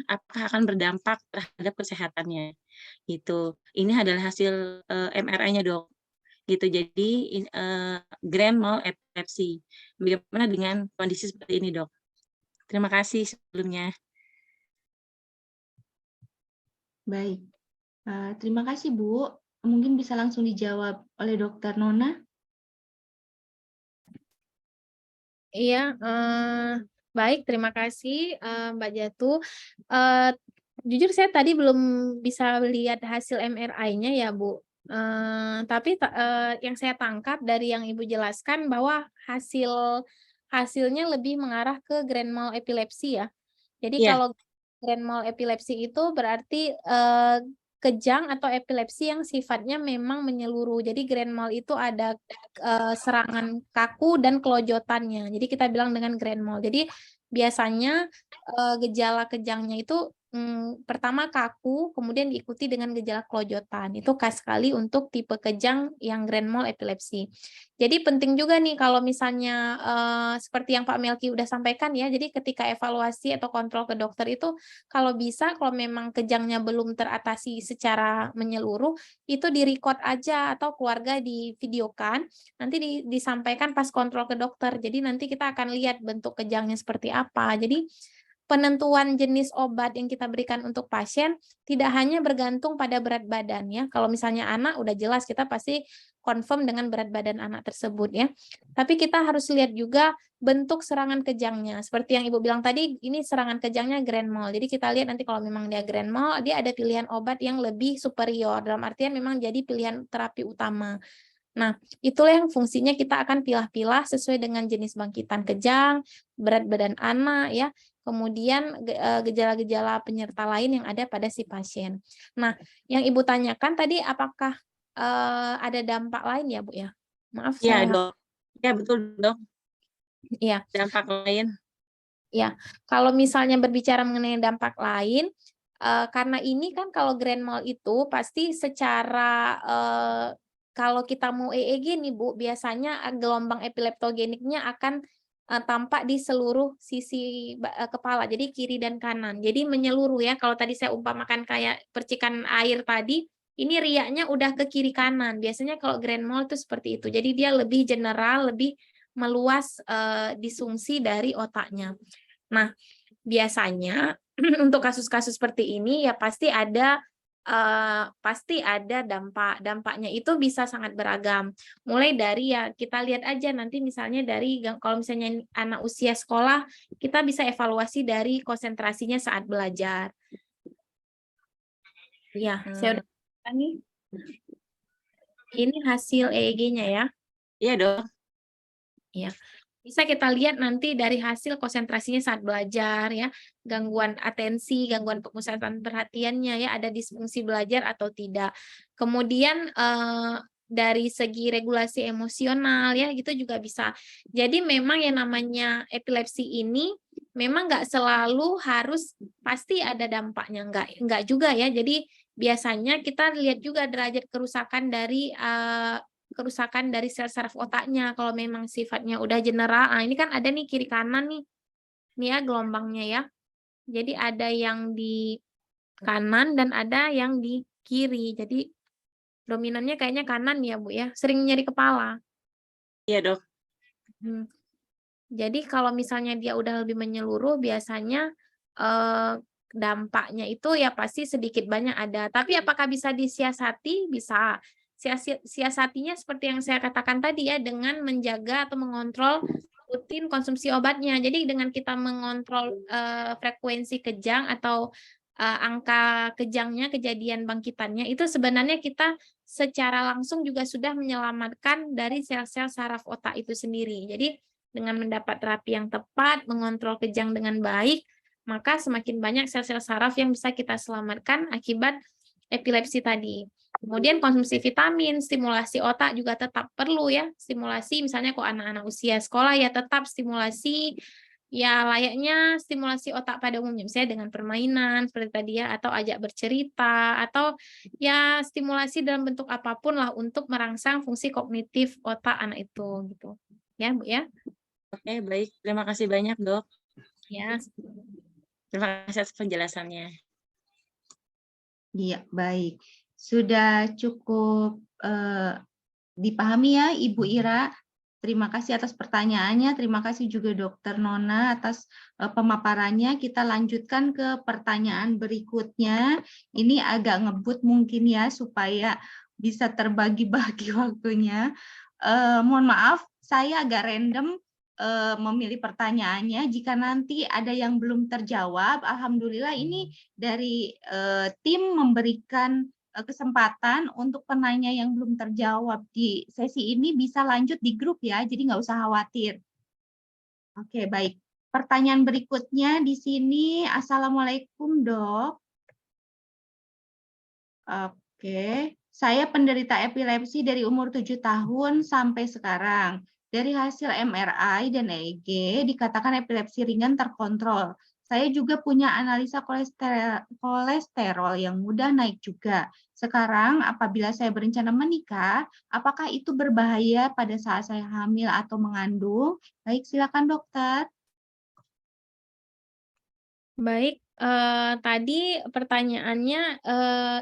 S5: apakah akan berdampak terhadap kesehatannya? Gitu. Ini adalah hasil MRI-nya dok. Gitu. Jadi grand mal epilepsi. Bagaimana dengan kondisi seperti ini dok? Terima kasih sebelumnya.
S2: Baik. Terima kasih Bu. Mungkin bisa langsung dijawab oleh Dr. Nona.
S3: Iya, baik, terima kasih Mbak Jatu. Jujur saya tadi belum bisa lihat hasil MRI-nya ya Bu. Tapi yang saya tangkap dari yang Ibu jelaskan bahwa hasilnya lebih mengarah ke grand mal epilepsi ya. Jadi kalau grand mal epilepsi itu berarti kejang atau epilepsi yang sifatnya memang menyeluruh. Jadi grand mal itu ada serangan kaku dan kelojotannya. Jadi kita bilang dengan grand mal. Jadi biasanya gejala kejangnya itu pertama kaku, kemudian diikuti dengan gejala kelojotan. Itu khas sekali untuk tipe kejang yang grand mal epilepsi. Jadi penting juga nih kalau misalnya seperti yang Pak Melki udah sampaikan ya, jadi ketika evaluasi atau kontrol ke dokter itu kalau bisa, kalau memang kejangnya belum teratasi secara menyeluruh, itu di-record aja atau keluarga divideokan, nanti disampaikan pas kontrol ke dokter. Jadi nanti kita akan lihat bentuk kejangnya seperti apa. Jadi penentuan jenis obat yang kita berikan untuk pasien tidak hanya bergantung pada berat badan ya. Kalau misalnya anak udah jelas kita pasti confirm dengan berat badan anak tersebut ya. Tapi kita harus lihat juga bentuk serangan kejangnya. Seperti yang Ibu bilang tadi, ini serangan kejangnya grand mal. Jadi kita lihat nanti kalau memang dia grand mal, dia ada pilihan obat yang lebih superior. Dalam artian memang jadi pilihan terapi utama. Nah, itulah yang fungsinya kita akan pilah-pilah sesuai dengan jenis bangkitan kejang, berat badan anak ya, kemudian gejala-gejala penyerta lain yang ada pada si pasien. Nah, yang Ibu tanyakan tadi apakah ada dampak lain ya, Bu ya? Maaf
S5: Iya,
S3: saya.
S5: Dok. Ya, betul, Dok.
S3: Iya.
S5: Dampak lain.
S3: Ya, kalau misalnya berbicara mengenai dampak lain, karena ini kan kalau grand mal itu pasti secara kalau kita mau EEG nih Bu, biasanya gelombang epileptogeniknya akan tampak di seluruh sisi kepala, jadi kiri dan kanan. Jadi menyeluruh ya, kalau tadi saya umpamakan kayak percikan air tadi, ini riaknya udah ke kiri kanan. Biasanya kalau grand mal itu seperti itu. Jadi dia lebih general, lebih meluas disfungsi dari otaknya. Nah, biasanya untuk kasus-kasus seperti ini ya pasti ada dampaknya itu bisa sangat beragam. Mulai dari ya kita lihat aja nanti misalnya dari kalau misalnya anak usia sekolah, kita bisa evaluasi dari konsentrasinya saat belajar. Ya, saya udah nih. Ini hasil EEG-nya ya.
S5: Iya, Dok.
S3: Ya. Bisa kita lihat nanti dari hasil konsentrasinya saat belajar ya, gangguan atensi, gangguan pemusatan perhatiannya ya, ada disfungsi belajar atau tidak. Kemudian dari segi regulasi emosional ya, gitu juga bisa. Jadi memang yang namanya epilepsi ini memang nggak selalu harus pasti ada dampaknya, nggak juga ya. Jadi biasanya kita lihat juga derajat kerusakan dari sel saraf otaknya. Kalau memang sifatnya udah general, ini kan ada nih kiri kanan nih ya gelombangnya ya. Jadi ada yang di kanan dan ada yang di kiri. Jadi dominannya kayaknya kanan ya Bu ya, sering nyeri kepala.
S5: Iya, Dok.
S3: Jadi kalau misalnya dia udah lebih menyeluruh, biasanya dampaknya itu ya pasti sedikit banyak ada. Tapi apakah bisa disiasati? Bisa. Siasatinya seperti yang saya katakan tadi ya, dengan menjaga atau mengontrol rutin konsumsi obatnya. Jadi dengan kita mengontrol frekuensi kejang atau angka kejangnya, kejadian bangkitannya, itu sebenarnya kita secara langsung juga sudah menyelamatkan dari sel-sel saraf otak itu sendiri. Jadi dengan mendapat terapi yang tepat, mengontrol kejang dengan baik, maka semakin banyak sel-sel saraf yang bisa kita selamatkan akibat epilepsi tadi. Kemudian konsumsi vitamin, stimulasi otak juga tetap perlu ya. Stimulasi misalnya kok anak-anak usia sekolah ya tetap stimulasi ya layaknya stimulasi otak pada umumnya. Misalnya dengan permainan seperti tadi ya, atau ajak bercerita, atau ya stimulasi dalam bentuk apapun lah untuk merangsang fungsi kognitif otak anak itu gitu. Ya, Bu ya.
S5: Oke, baik. Terima kasih banyak, Dok.
S3: Ya.
S5: Terima kasih atas penjelasannya.
S2: Iya, baik. Sudah cukup dipahami ya, Ibu Ira. Terima kasih atas pertanyaannya. Terima kasih juga Dokter Nona atas pemaparannya. Kita lanjutkan ke pertanyaan berikutnya. Ini agak ngebut mungkin ya, supaya bisa terbagi-bagi waktunya. Mohon maaf, saya agak random memilih pertanyaannya. Jika nanti ada yang belum terjawab, alhamdulillah ini dari tim memberikan kesempatan untuk penanya yang belum terjawab di sesi ini bisa lanjut di grup ya, jadi nggak usah khawatir. Oke, baik. Pertanyaan berikutnya di sini, Assalamualaikum Dok. Oke, saya penderita epilepsi dari umur 7 tahun sampai sekarang. Dari hasil MRI dan EEG dikatakan epilepsi ringan terkontrol. Saya juga punya analisa kolesterol yang mudah naik juga. Sekarang apabila saya berencana menikah, apakah itu berbahaya pada saat saya hamil atau mengandung? Baik, silakan dokter.
S3: Baik, tadi pertanyaannya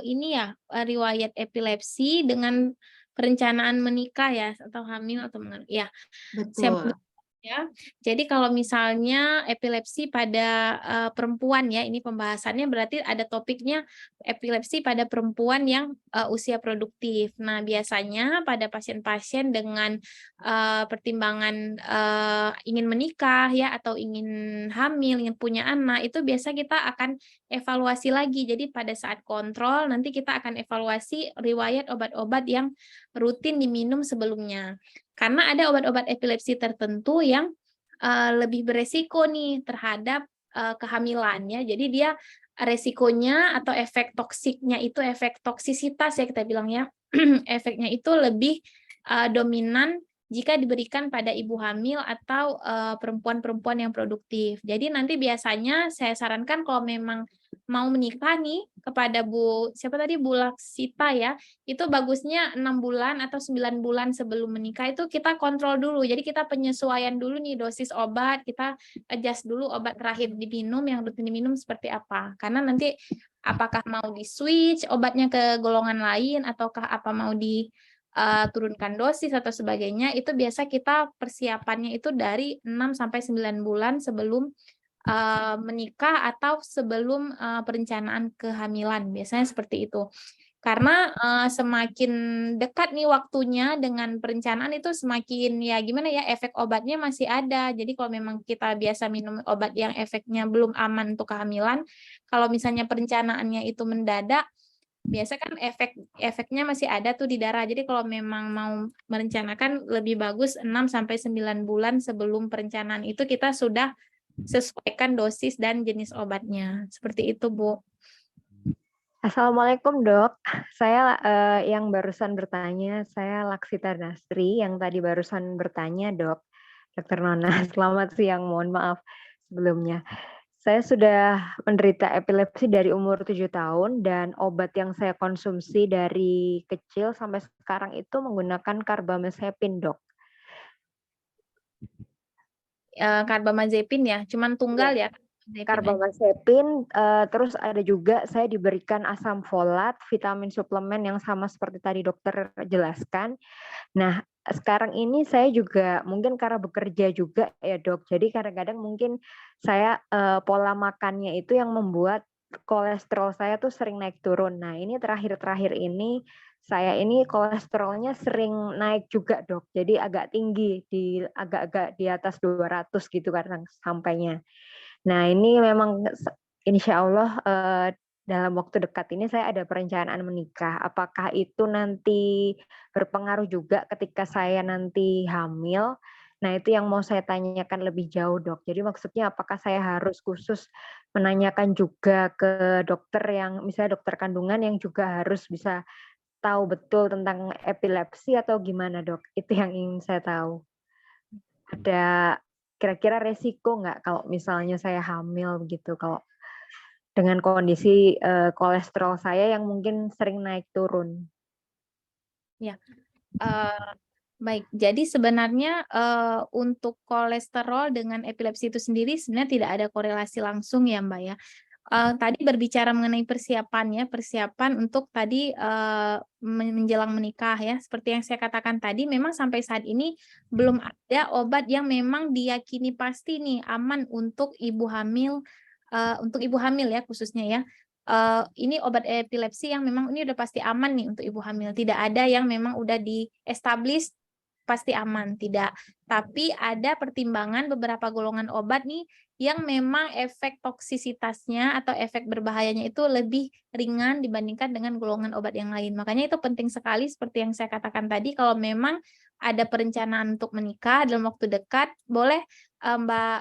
S3: ini ya, riwayat epilepsi dengan perencanaan menikah ya, atau hamil atau mengandung. Ya, saya
S2: Betul.
S3: ya. Jadi kalau misalnya epilepsi pada perempuan ya, ini pembahasannya berarti ada topiknya epilepsi pada perempuan yang usia produktif. Nah, biasanya pada pasien-pasien dengan pertimbangan ingin menikah ya atau ingin hamil, ingin punya anak, itu biasa kita akan evaluasi lagi. Jadi pada saat kontrol nanti kita akan evaluasi riwayat obat-obat yang rutin diminum sebelumnya. Karena ada obat-obat epilepsi tertentu yang lebih beresiko nih terhadap kehamilan ya. Jadi dia resikonya atau efek toksiknya itu efek toksisitas ya kita bilang ya. Efeknya itu lebih dominan jika diberikan pada ibu hamil atau perempuan-perempuan yang produktif. Jadi nanti biasanya saya sarankan kalau memang mau menikah nih kepada siapa tadi Bu Laksita ya, itu bagusnya 6 bulan atau 9 bulan sebelum menikah itu kita kontrol dulu. Jadi kita penyesuaian dulu nih dosis obat, kita adjust dulu obat terakhir diminum, yang rutin diminum seperti apa. Karena nanti apakah mau di-switch obatnya ke golongan lain, ataukah apa mau turunkan dosis atau sebagainya, itu biasa kita persiapannya itu dari 6-9 bulan sebelum menikah atau sebelum perencanaan kehamilan, biasanya seperti itu. Karena semakin dekat nih waktunya dengan perencanaan itu semakin ya gimana ya, efek obatnya masih ada. Jadi kalau memang kita biasa minum obat yang efeknya belum aman untuk kehamilan, kalau misalnya perencanaannya itu mendadak, biasa kan efeknya masih ada tuh di darah. Jadi kalau memang mau merencanakan lebih bagus 6-9 bulan sebelum perencanaan itu kita sudah sesuaikan dosis dan jenis obatnya. Seperti itu, Bu.
S6: Assalamualaikum dok, saya yang barusan bertanya, saya Laksita Nasri yang tadi barusan bertanya dok, Dokter Nona, selamat siang, mohon maaf sebelumnya. Saya sudah menderita epilepsi dari umur 7 tahun dan obat yang saya konsumsi dari kecil sampai sekarang itu menggunakan carbamazepine dok.
S3: Carbamazepine ya, cuman tunggal ya.
S6: Carbamazepine, terus ada juga saya diberikan asam folat, vitamin suplemen yang sama seperti tadi dokter jelaskan. Nah, sekarang ini saya juga mungkin karena bekerja juga ya dok, jadi kadang-kadang mungkin saya pola makannya itu yang membuat kolesterol saya tuh sering naik turun. Nah, ini terakhir-terakhir ini saya ini kolesterolnya sering naik juga dok, jadi agak tinggi, agak-agak di atas 200 gitu kadang sampainya. Nah, ini memang insya Allah dalam waktu dekat ini saya ada perencanaan menikah. Apakah itu nanti berpengaruh juga ketika saya nanti hamil? Nah, itu yang mau saya tanyakan lebih jauh, dok. Jadi maksudnya apakah saya harus khusus menanyakan juga ke dokter yang, misalnya dokter kandungan yang juga harus bisa tahu betul tentang epilepsi atau gimana, dok? Itu yang ingin saya tahu. Ada kira-kira resiko nggak kalau misalnya saya hamil begitu, kalau dengan kondisi kolesterol saya yang mungkin sering naik turun?
S3: Ya, baik. Jadi sebenarnya untuk kolesterol dengan epilepsi itu sendiri sebenarnya tidak ada korelasi langsung ya Mbak ya. Tadi berbicara mengenai persiapan untuk tadi menjelang menikah ya, seperti yang saya katakan tadi, memang sampai saat ini belum ada obat yang memang diyakini pasti nih aman untuk ibu hamil ya khususnya ya. Ini obat epilepsi yang memang ini udah pasti aman nih untuk ibu hamil. Tidak ada yang memang udah di-establish pasti aman, tidak. Tapi ada pertimbangan beberapa golongan obat nih yang memang efek toksisitasnya atau efek berbahayanya itu lebih ringan dibandingkan dengan golongan obat yang lain. Makanya itu penting sekali seperti yang saya katakan tadi, kalau memang ada perencanaan untuk menikah dalam waktu dekat, boleh Mbak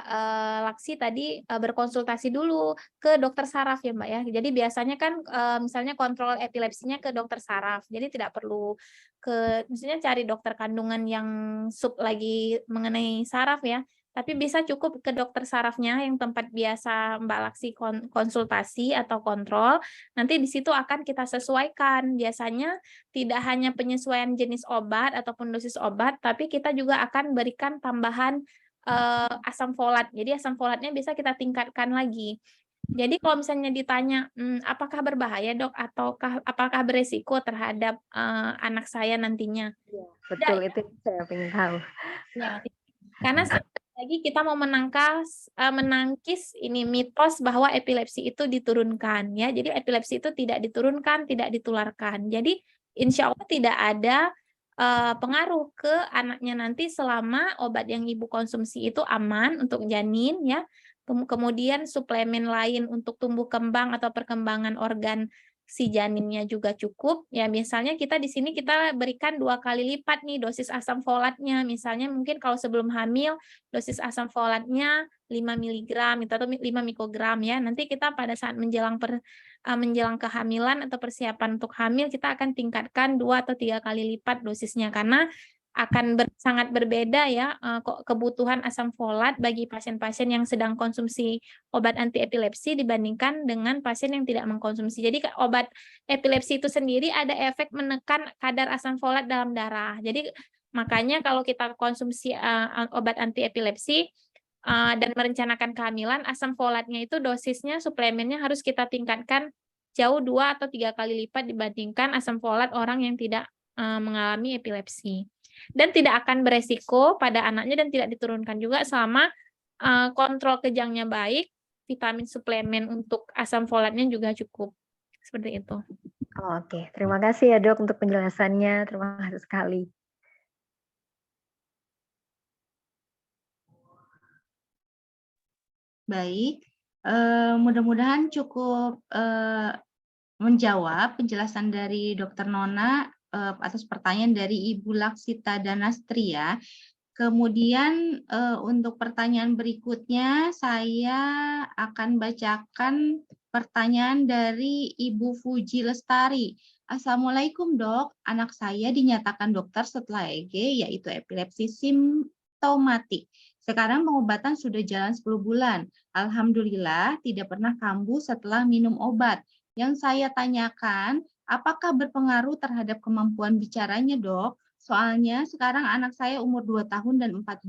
S3: Laksi tadi berkonsultasi dulu ke dokter saraf ya Mbak ya. Jadi biasanya kan misalnya kontrol epilepsinya ke dokter saraf. Jadi tidak perlu misalnya cari dokter kandungan yang lagi mengenai saraf ya. tapi bisa cukup ke dokter sarafnya yang tempat biasa Mbak Laksi konsultasi atau kontrol. Nanti di situ akan kita sesuaikan. Biasanya tidak hanya penyesuaian jenis obat ataupun dosis obat, tapi kita juga akan berikan tambahan asam folat. Jadi asam folatnya bisa kita tingkatkan lagi. Jadi kalau misalnya ditanya, apakah berbahaya dok, ataukah apakah beresiko terhadap anak saya nantinya?
S6: Betul, itu saya ingin tahu.
S3: Ya, karena lagi kita mau menangkis ini mitos bahwa epilepsi itu diturunkan ya. Jadi epilepsi itu tidak diturunkan, tidak ditularkan. Jadi insya Allah tidak ada pengaruh ke anaknya nanti selama obat yang ibu konsumsi itu aman untuk janin ya. Kemudian suplemen lain untuk tumbuh kembang atau perkembangan organ si janinnya juga cukup. Ya, misalnya kita di sini kita berikan 2 kali lipat nih dosis asam folatnya. Misalnya mungkin kalau sebelum hamil dosis asam folatnya 5 mg atau 5 mikrogram ya. Nanti kita pada saat menjelang kehamilan atau persiapan untuk hamil kita akan tingkatkan 2 atau 3 kali lipat dosisnya karena akan sangat berbeda ya kebutuhan asam folat bagi pasien-pasien yang sedang konsumsi obat anti epilepsi dibandingkan dengan pasien yang tidak mengkonsumsi. Jadi obat epilepsi itu sendiri ada efek menekan kadar asam folat dalam darah. Jadi makanya kalau kita konsumsi obat anti epilepsi dan merencanakan kehamilan, asam folatnya itu dosisnya suplemennya harus kita tingkatkan jauh 2 atau 3 kali lipat dibandingkan asam folat orang yang tidak mengalami epilepsi. Dan tidak akan beresiko pada anaknya dan tidak diturunkan juga selama kontrol kejangnya baik, vitamin suplemen untuk asam folatnya juga cukup. Seperti itu.
S6: Oke, terima kasih ya dok untuk penjelasannya. Terima kasih sekali.
S2: Baik, mudah-mudahan cukup menjawab penjelasan dari Dr. Nona atas pertanyaan dari Ibu Laksita Danastri ya. Kemudian untuk pertanyaan berikutnya saya akan bacakan pertanyaan dari Ibu Fuji Lestari. Assalamualaikum dok, anak saya dinyatakan dokter setelah EEG yaitu epilepsi simptomatik. Sekarang pengobatan sudah jalan 10 bulan. Alhamdulillah tidak pernah kambuh setelah minum obat. Yang saya tanyakan, apakah berpengaruh terhadap kemampuan bicaranya, dok? Soalnya sekarang anak saya umur 2 tahun dan 4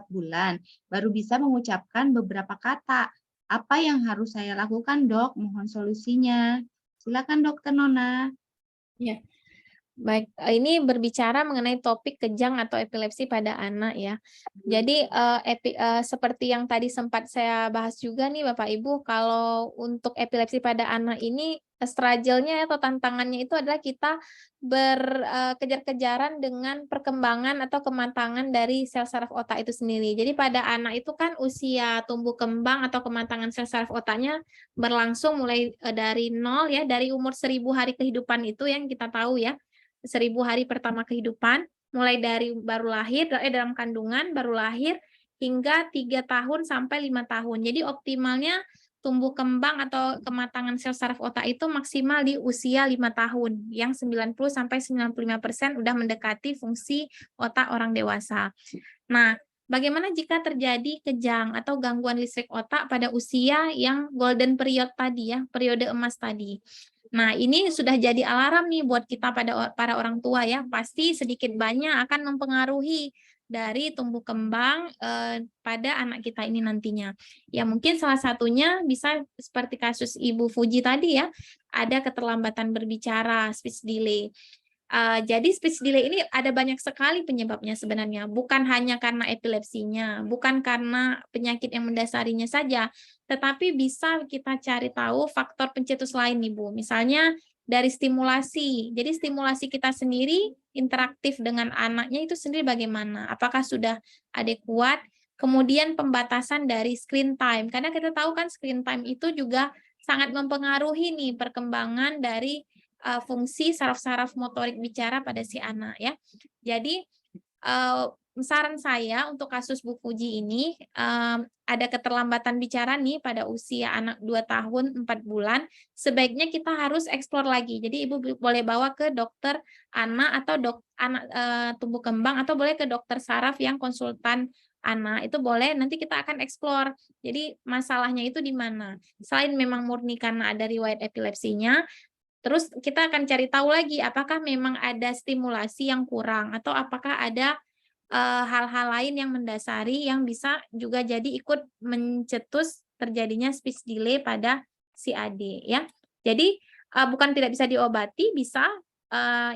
S2: bulan, baru bisa mengucapkan beberapa kata. Apa yang harus saya lakukan, dok? Mohon solusinya. Silakan, Dokter Nona.
S3: Ya. Baik, ini berbicara mengenai topik kejang atau epilepsi pada anak ya. Jadi seperti yang tadi sempat saya bahas juga nih Bapak Ibu, kalau untuk epilepsi pada anak ini struggle-nya atau tantangannya itu adalah kita berkejar-kejaran dengan perkembangan atau kematangan dari sel saraf otak itu sendiri. Jadi pada anak itu kan usia tumbuh kembang atau kematangan sel saraf otaknya berlangsung mulai dari 0 ya, dari umur 1000 hari kehidupan itu yang kita tahu ya. 1000 hari pertama kehidupan, mulai dari baru lahir, dalam kandungan, baru lahir, hingga 3 tahun sampai 5 tahun. Jadi optimalnya tumbuh kembang atau kematangan sel saraf otak itu maksimal di usia 5 tahun, yang 90-95% udah mendekati fungsi otak orang dewasa. Nah, bagaimana jika terjadi kejang atau gangguan listrik otak pada usia yang golden period tadi ya, periode emas tadi? Nah, ini sudah jadi alarm nih buat kita para orang tua ya. Pasti sedikit banyak akan mempengaruhi dari tumbuh kembang pada anak kita ini nantinya. Ya mungkin salah satunya bisa seperti kasus Ibu Fuji tadi ya, ada keterlambatan berbicara, speech delay. Jadi speech delay ini ada banyak sekali penyebabnya sebenarnya, bukan hanya karena epilepsinya, bukan karena penyakit yang mendasarinya saja, tetapi bisa kita cari tahu faktor pencetus lain nih Bu. Misalnya dari stimulasi. Jadi stimulasi kita sendiri interaktif dengan anaknya itu sendiri bagaimana? Apakah sudah adekuat? Kemudian pembatasan dari screen time. Karena kita tahu kan screen time itu juga sangat mempengaruhi nih perkembangan dari fungsi saraf-saraf motorik bicara pada si anak ya. Jadi saran saya untuk kasus Bu Fuji ini, ada keterlambatan bicara nih pada usia anak 2 tahun 4 bulan, sebaiknya kita harus eksplor lagi. Jadi Ibu boleh bawa ke dokter anak atau anak tumbuh kembang, atau boleh ke dokter saraf yang konsultan anak, itu boleh, nanti kita akan eksplor. Jadi masalahnya itu di mana. Selain memang murni karena ada riwayat epilepsinya, terus kita akan cari tahu lagi apakah memang ada stimulasi yang kurang, atau apakah ada hal-hal lain yang mendasari yang bisa juga jadi ikut mencetus terjadinya speech delay pada si adik ya. Jadi bukan tidak bisa diobati, bisa,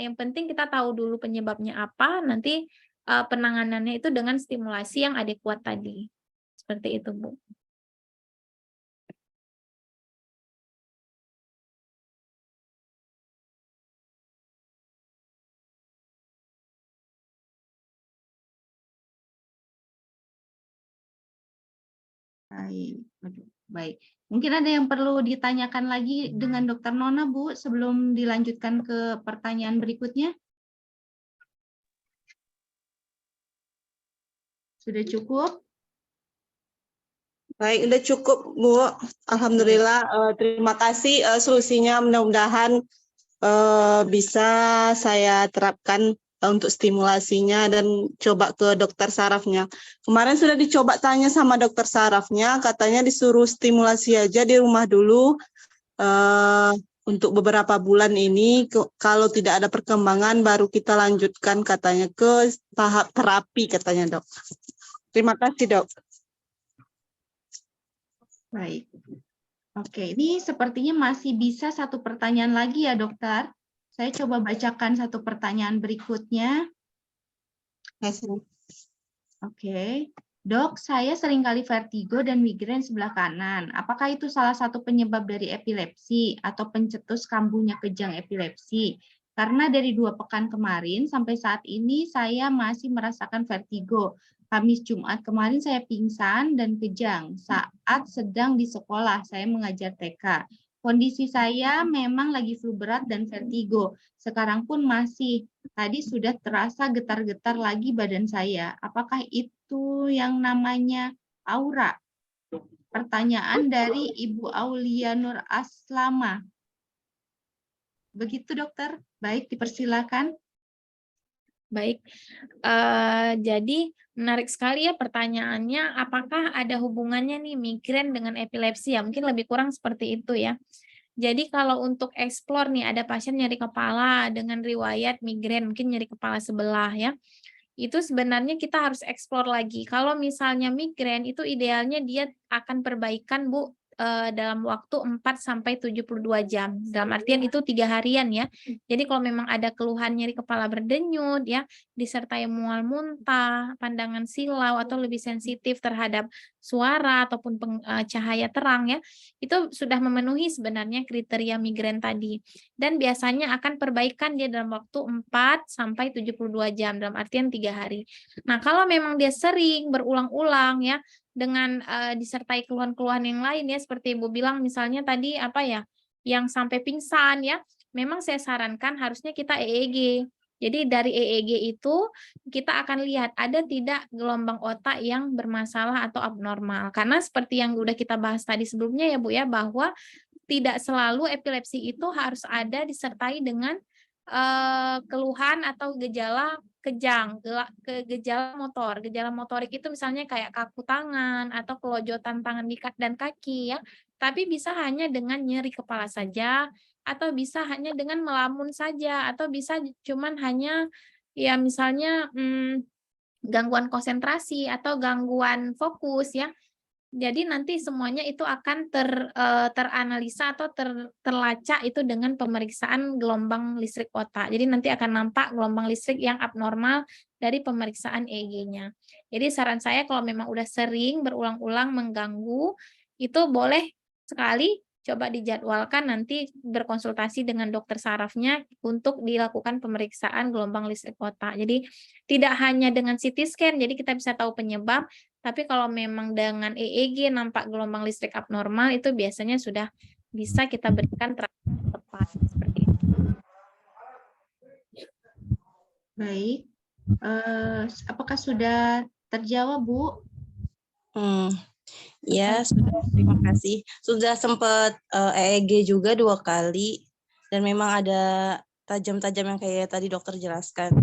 S3: yang penting kita tahu dulu penyebabnya apa, nanti penanganannya itu dengan stimulasi yang adekuat tadi. Seperti itu, Bu.
S2: Baik, baik. Mungkin ada yang perlu ditanyakan lagi dengan Dokter Nona, Bu, sebelum dilanjutkan ke pertanyaan berikutnya? Sudah cukup?
S7: Baik, udah cukup, Bu. Alhamdulillah, terima kasih solusinya. Mudah-mudahan bisa saya terapkan untuk stimulasinya dan coba ke dokter sarafnya. Kemarin sudah dicoba tanya sama dokter sarafnya, katanya disuruh stimulasi aja di rumah dulu untuk beberapa bulan ini. Kalau tidak ada perkembangan baru kita lanjutkan katanya ke tahap terapi katanya, Dok. Terima kasih, Dok.
S2: Baik. Oke, ini sepertinya masih bisa satu pertanyaan lagi ya, Dokter. Saya coba bacakan satu pertanyaan berikutnya. Oke. Dok, saya seringkali vertigo dan migrain sebelah kanan. Apakah itu salah satu penyebab dari epilepsi atau pencetus kambuhnya kejang epilepsi? Karena dari 2 pekan kemarin sampai saat ini saya masih merasakan vertigo. Kamis Jumat kemarin saya pingsan dan kejang saat sedang di sekolah. Saya mengajar TK. Kondisi saya memang lagi flu berat dan vertigo. Sekarang pun masih. Tadi sudah terasa getar-getar lagi badan saya. Apakah itu yang namanya aura? Pertanyaan dari Ibu Aulia Nur Aslama. Begitu, Dokter. Baik, dipersilakan.
S3: Baik, jadi menarik sekali ya pertanyaannya, apakah ada hubungannya nih migrain dengan epilepsi ya? Mungkin lebih kurang seperti itu ya. Jadi kalau untuk eksplor nih, ada pasien nyeri kepala dengan riwayat migrain, mungkin nyeri kepala sebelah ya. Itu sebenarnya kita harus eksplor lagi. Kalau misalnya migrain itu idealnya dia akan perbaikan, Bu, dalam waktu 4-72 jam. Dalam artian itu 3 harian ya. Jadi kalau memang ada keluhan nyeri kepala berdenyut ya, disertai mual muntah, pandangan silau atau lebih sensitif terhadap suara ataupun cahaya terang ya, itu sudah memenuhi sebenarnya kriteria migrain tadi. Dan biasanya akan perbaikan dia dalam waktu 4-72 jam, dalam artian 3 hari. Nah, kalau memang dia sering berulang-ulang ya, dengan disertai keluhan-keluhan yang lain ya, seperti Ibu bilang misalnya tadi apa ya, yang sampai pingsan ya, memang saya sarankan harusnya kita EEG. Jadi dari EEG itu kita akan lihat ada tidak gelombang otak yang bermasalah atau abnormal. Karena seperti yang udah kita bahas tadi sebelumnya ya Bu ya, bahwa tidak selalu epilepsi itu harus ada disertai dengan keluhan atau gejala kejang, gejala motor. Gejala motorik itu misalnya kayak kaku tangan atau kelojotan tangan dan kaki ya. Tapi bisa hanya dengan nyeri kepala saja, atau bisa hanya dengan melamun saja, atau bisa cuman hanya ya misalnya gangguan konsentrasi atau gangguan fokus ya. Jadi nanti semuanya itu akan teranalisa atau terlacak itu dengan pemeriksaan gelombang listrik otak. Jadi nanti akan nampak gelombang listrik yang abnormal dari pemeriksaan EEG-nya. Jadi saran saya kalau memang udah sering berulang-ulang mengganggu, itu boleh sekali coba dijadwalkan nanti berkonsultasi dengan dokter sarafnya untuk dilakukan pemeriksaan gelombang listrik otak. Jadi tidak hanya dengan CT scan, jadi kita bisa tahu penyebab, tapi kalau memang dengan EEG nampak gelombang listrik abnormal, itu biasanya sudah bisa kita berikan terapi tepat seperti itu.
S2: Baik, Apakah sudah terjawab, Bu?
S8: Ya, sudah. Terima kasih. Sudah sempat EEG juga 2 kali dan memang ada tajam-tajam yang kayak tadi dokter jelaskan.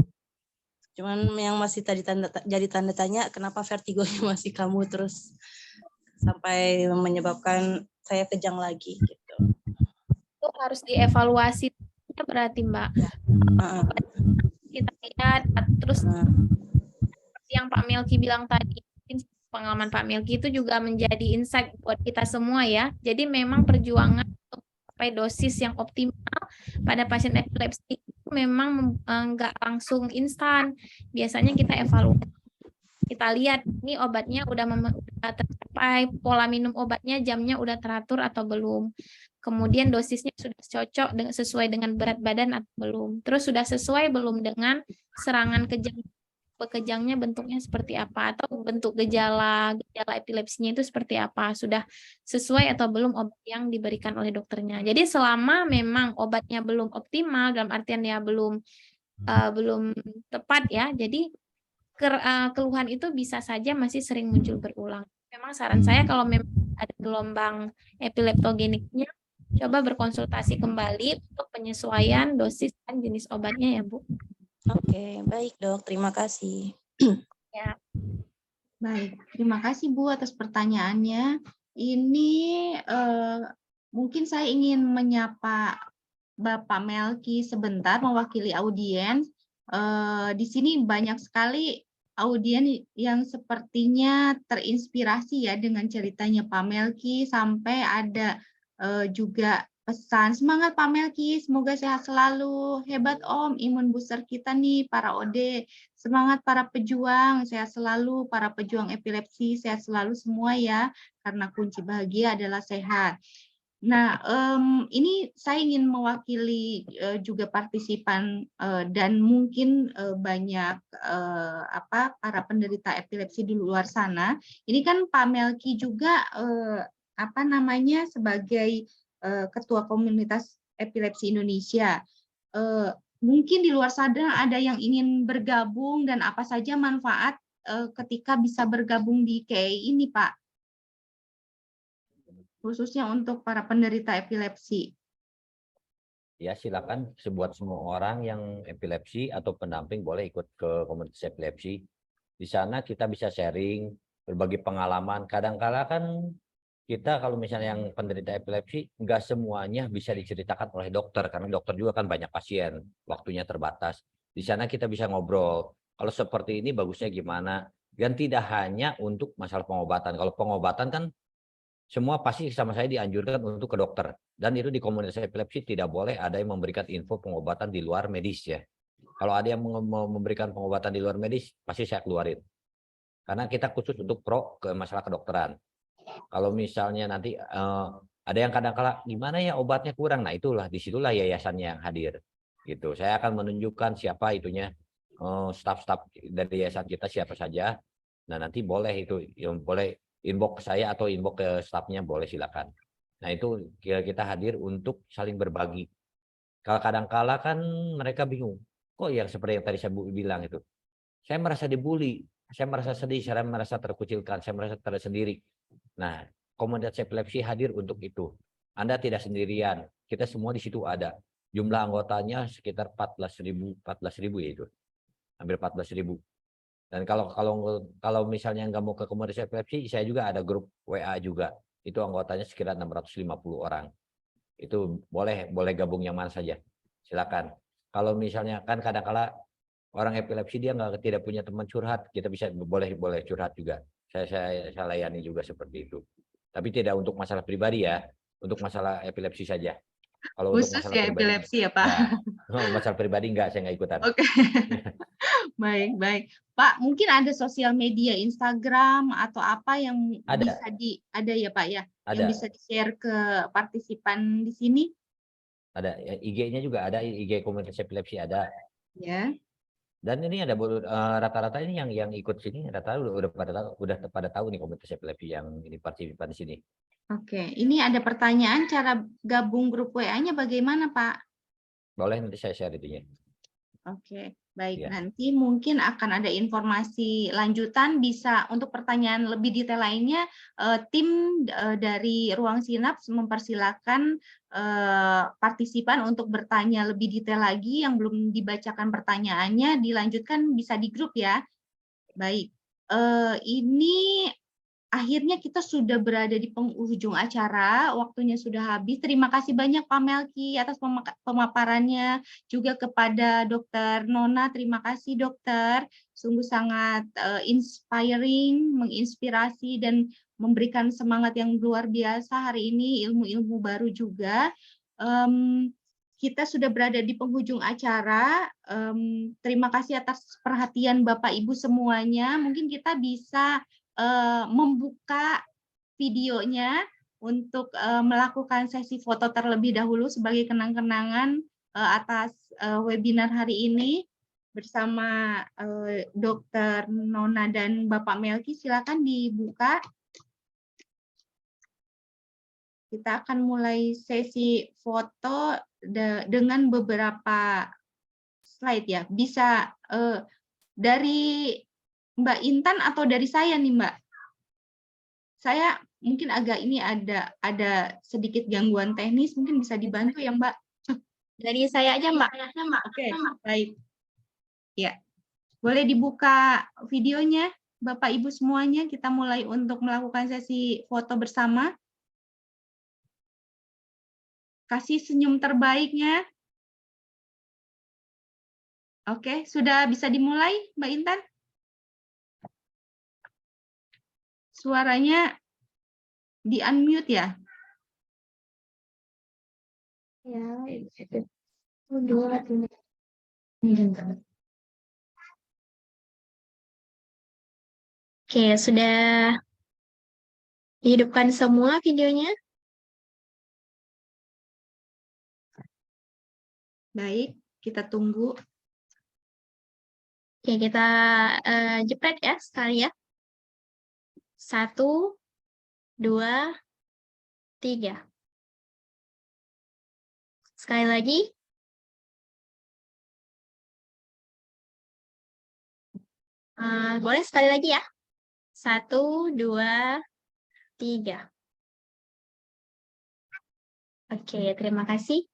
S8: Cuman yang masih tadi jadi tanda tanya kenapa vertigonya masih kambuh terus sampai menyebabkan saya kejang lagi gitu.
S3: Itu harus dievaluasi berarti Mbak. Kita lihat terus seperti yang Pak Melki bilang tadi, pengalaman Pak Melki itu juga menjadi insight buat kita semua ya. Jadi memang perjuangan untuk mencapai dosis yang optimal pada pasien epilepsi itu memang nggak langsung instan. Biasanya kita evaluasi, kita lihat ini obatnya udah tercapai, pola minum obatnya jamnya udah teratur atau belum. Kemudian dosisnya sudah cocok sesuai dengan berat badan atau belum. Terus sudah sesuai belum dengan serangan kejangnya bentuknya seperti apa, atau bentuk gejala epilepsinya itu seperti apa, sudah sesuai atau belum obat yang diberikan oleh dokternya. Jadi selama memang obatnya belum optimal, dalam artian ya belum tepat ya, jadi keluhan itu bisa saja masih sering muncul berulang. Memang saran saya kalau memang ada gelombang epileptogeniknya, coba berkonsultasi kembali untuk penyesuaian dosis dan jenis obatnya ya Bu.
S8: Oke, baik Dok, terima kasih.
S3: Ya.
S2: Baik, terima kasih Bu atas pertanyaannya. Ini mungkin saya ingin menyapa Bapak Melki sebentar mewakili audiens. Di sini banyak sekali audiens yang sepertinya terinspirasi ya dengan ceritanya Pak Melki, sampai ada juga pesan, semangat Pak Melki, semoga sehat selalu, hebat Om, imun booster kita nih para OD, semangat para pejuang, sehat selalu, para pejuang epilepsi, sehat selalu semua ya, karena kunci bahagia adalah sehat. Nah, ini saya ingin mewakili juga partisipan dan mungkin banyak para penderita epilepsi di luar sana. Ini kan Pak Melki juga sebagai Ketua Komunitas Epilepsi Indonesia. Mungkin di luar sana ada yang ingin bergabung dan apa saja manfaat ketika bisa bergabung di KEI ini, Pak? Khususnya untuk para penderita epilepsi.
S4: Ya, silakan buat semua orang yang epilepsi atau pendamping boleh ikut ke komunitas epilepsi. Di sana kita bisa sharing, berbagi pengalaman. Kadang-kala kan kita kalau misalnya yang penderita epilepsi, nggak semuanya bisa diceritakan oleh dokter, karena dokter juga kan banyak pasien, waktunya terbatas. Di sana kita bisa ngobrol, kalau seperti ini bagusnya gimana, dan tidak hanya untuk masalah pengobatan. Kalau pengobatan kan semua pasti sama saya dianjurkan untuk ke dokter, dan itu di komunitas epilepsi tidak boleh ada yang memberikan info pengobatan di luar medis ya. Kalau ada yang memberikan pengobatan di luar medis, pasti saya keluarin. Karena kita khusus untuk ke masalah kedokteran. Kalau misalnya nanti ada yang kadang-kala gimana ya obatnya kurang, nah disitulah yayasannya yang hadir gitu. Saya akan menunjukkan siapa itunya, staf-staf dari yayasan kita siapa saja. Nah nanti boleh itu yang boleh inbox ke saya atau inbox ke stafnya, boleh silakan. Nah itu kita hadir untuk saling berbagi. Kalau kadang-kala kan mereka bingung, kok yang seperti yang tadi saya bilang itu, saya merasa dibully, saya merasa sedih, saya merasa terkucilkan, saya merasa tersendiri. Nah, komunitas epilepsi hadir untuk itu. Anda tidak sendirian. Kita semua di situ ada. Jumlah anggotanya sekitar 14.000 ya itu. Hampir 14.000. Dan kalau misalnya nggak mau ke komunitas epilepsi, saya juga ada grup WA juga. Itu anggotanya sekitar 650 orang. Itu boleh gabung yang mana saja. Silakan. Kalau misalnya kan kadang-kala orang epilepsi dia tidak punya teman curhat, kita bisa boleh curhat juga. Saya layani juga seperti itu. Tapi tidak untuk masalah pribadi ya, untuk masalah epilepsi saja. Kalau
S2: khusus
S4: untuk masalah
S2: ya
S4: pribadi,
S2: epilepsi ya Pak?
S4: Ya, masalah pribadi enggak, saya nggak ikutan.
S2: Oke. Baik. Pak, mungkin ada sosial media Instagram atau apa yang bisa ada ya Pak ya? Ada. Yang bisa di-share ke partisipan di sini?
S4: Ada, IG-nya juga ada, IG komunitas epilepsi ada.
S2: Ya.
S4: Dan ini ada rata-rata ini yang ikut sini rata-rata udah pada tahu nih komunitas epilepsi yang ini partisipan di sini.
S2: Oke, ini ada pertanyaan cara gabung grup WA-nya bagaimana Pak?
S4: Boleh nanti saya share itunya.
S2: Oke, Baik,
S4: Ya.
S2: nanti mungkin akan ada informasi lanjutan, bisa untuk pertanyaan lebih detail lainnya, tim dari Ruang Sinap mempersilakan partisipan untuk bertanya lebih detail lagi, yang belum dibacakan pertanyaannya dilanjutkan bisa di grup ya. Baik, ini akhirnya kita sudah berada di penghujung acara, waktunya sudah habis. Terima kasih banyak Pak Melki atas pemaparannya, juga kepada Dokter Nona. Terima kasih Dokter, sungguh sangat inspiring, menginspirasi dan memberikan semangat yang luar biasa hari ini, ilmu-ilmu baru juga. Kita sudah berada di penghujung acara. Terima kasih atas perhatian Bapak Ibu semuanya. Mungkin kita bisa membuka videonya untuk melakukan sesi foto terlebih dahulu sebagai kenang-kenangan atas webinar hari ini bersama Dr. Nona dan Bapak Melki. Silakan dibuka. Kita akan mulai sesi foto dengan beberapa slide ya. Bisa dari Mbak Intan atau dari saya nih Mbak? Saya mungkin agak ini ada sedikit gangguan teknis, mungkin bisa dibantu ya Mbak?
S1: Dari saya aja, Mbak.
S2: Oke, baik. Ya, boleh dibuka videonya Bapak Ibu semuanya, kita mulai untuk melakukan sesi foto bersama. Kasih senyum terbaiknya. Oke, sudah bisa dimulai Mbak Intan? Suaranya di-unmute ya?
S1: Ya, Oke, sudah dihidupkan semua videonya?
S2: Baik, kita tunggu.
S1: Oke, kita jepret ya sekali ya. 1, 2, 3. Sekali lagi. Boleh sekali lagi ya. 1, 2, 3. Oke, terima kasih.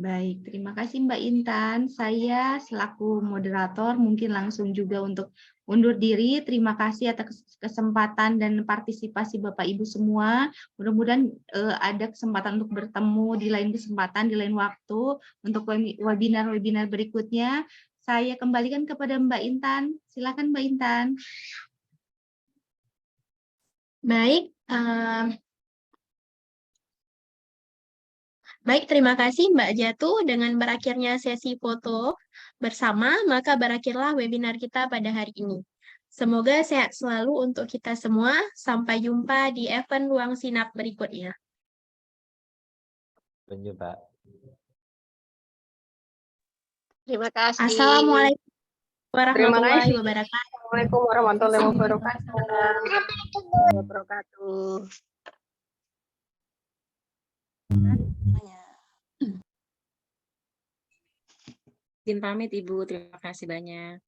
S2: Baik, terima kasih Mbak Intan. Saya selaku moderator mungkin langsung juga untuk undur diri. Terima kasih atas kesempatan dan partisipasi Bapak Ibu semua. Mudah-mudahan ada kesempatan untuk bertemu di lain kesempatan, di lain waktu untuk webinar-webinar berikutnya. Saya kembalikan kepada Mbak Intan. Silakan Mbak Intan.
S1: Baik, Baik, terima kasih Mbak Jatuh. Dengan berakhirnya sesi foto bersama, maka berakhirlah webinar kita pada hari ini. Semoga sehat selalu untuk kita semua. Sampai jumpa di event Ruang Sinap berikutnya.
S4: Sampai jumpa.
S9: Terima kasih.
S1: Assalamualaikum warahmatullahi
S9: kasih.
S1: wabarakatuh.
S9: Assalamualaikum warahmatullahi wabarakatuh.
S5: Izin pamit Ibu, terima kasih banyak.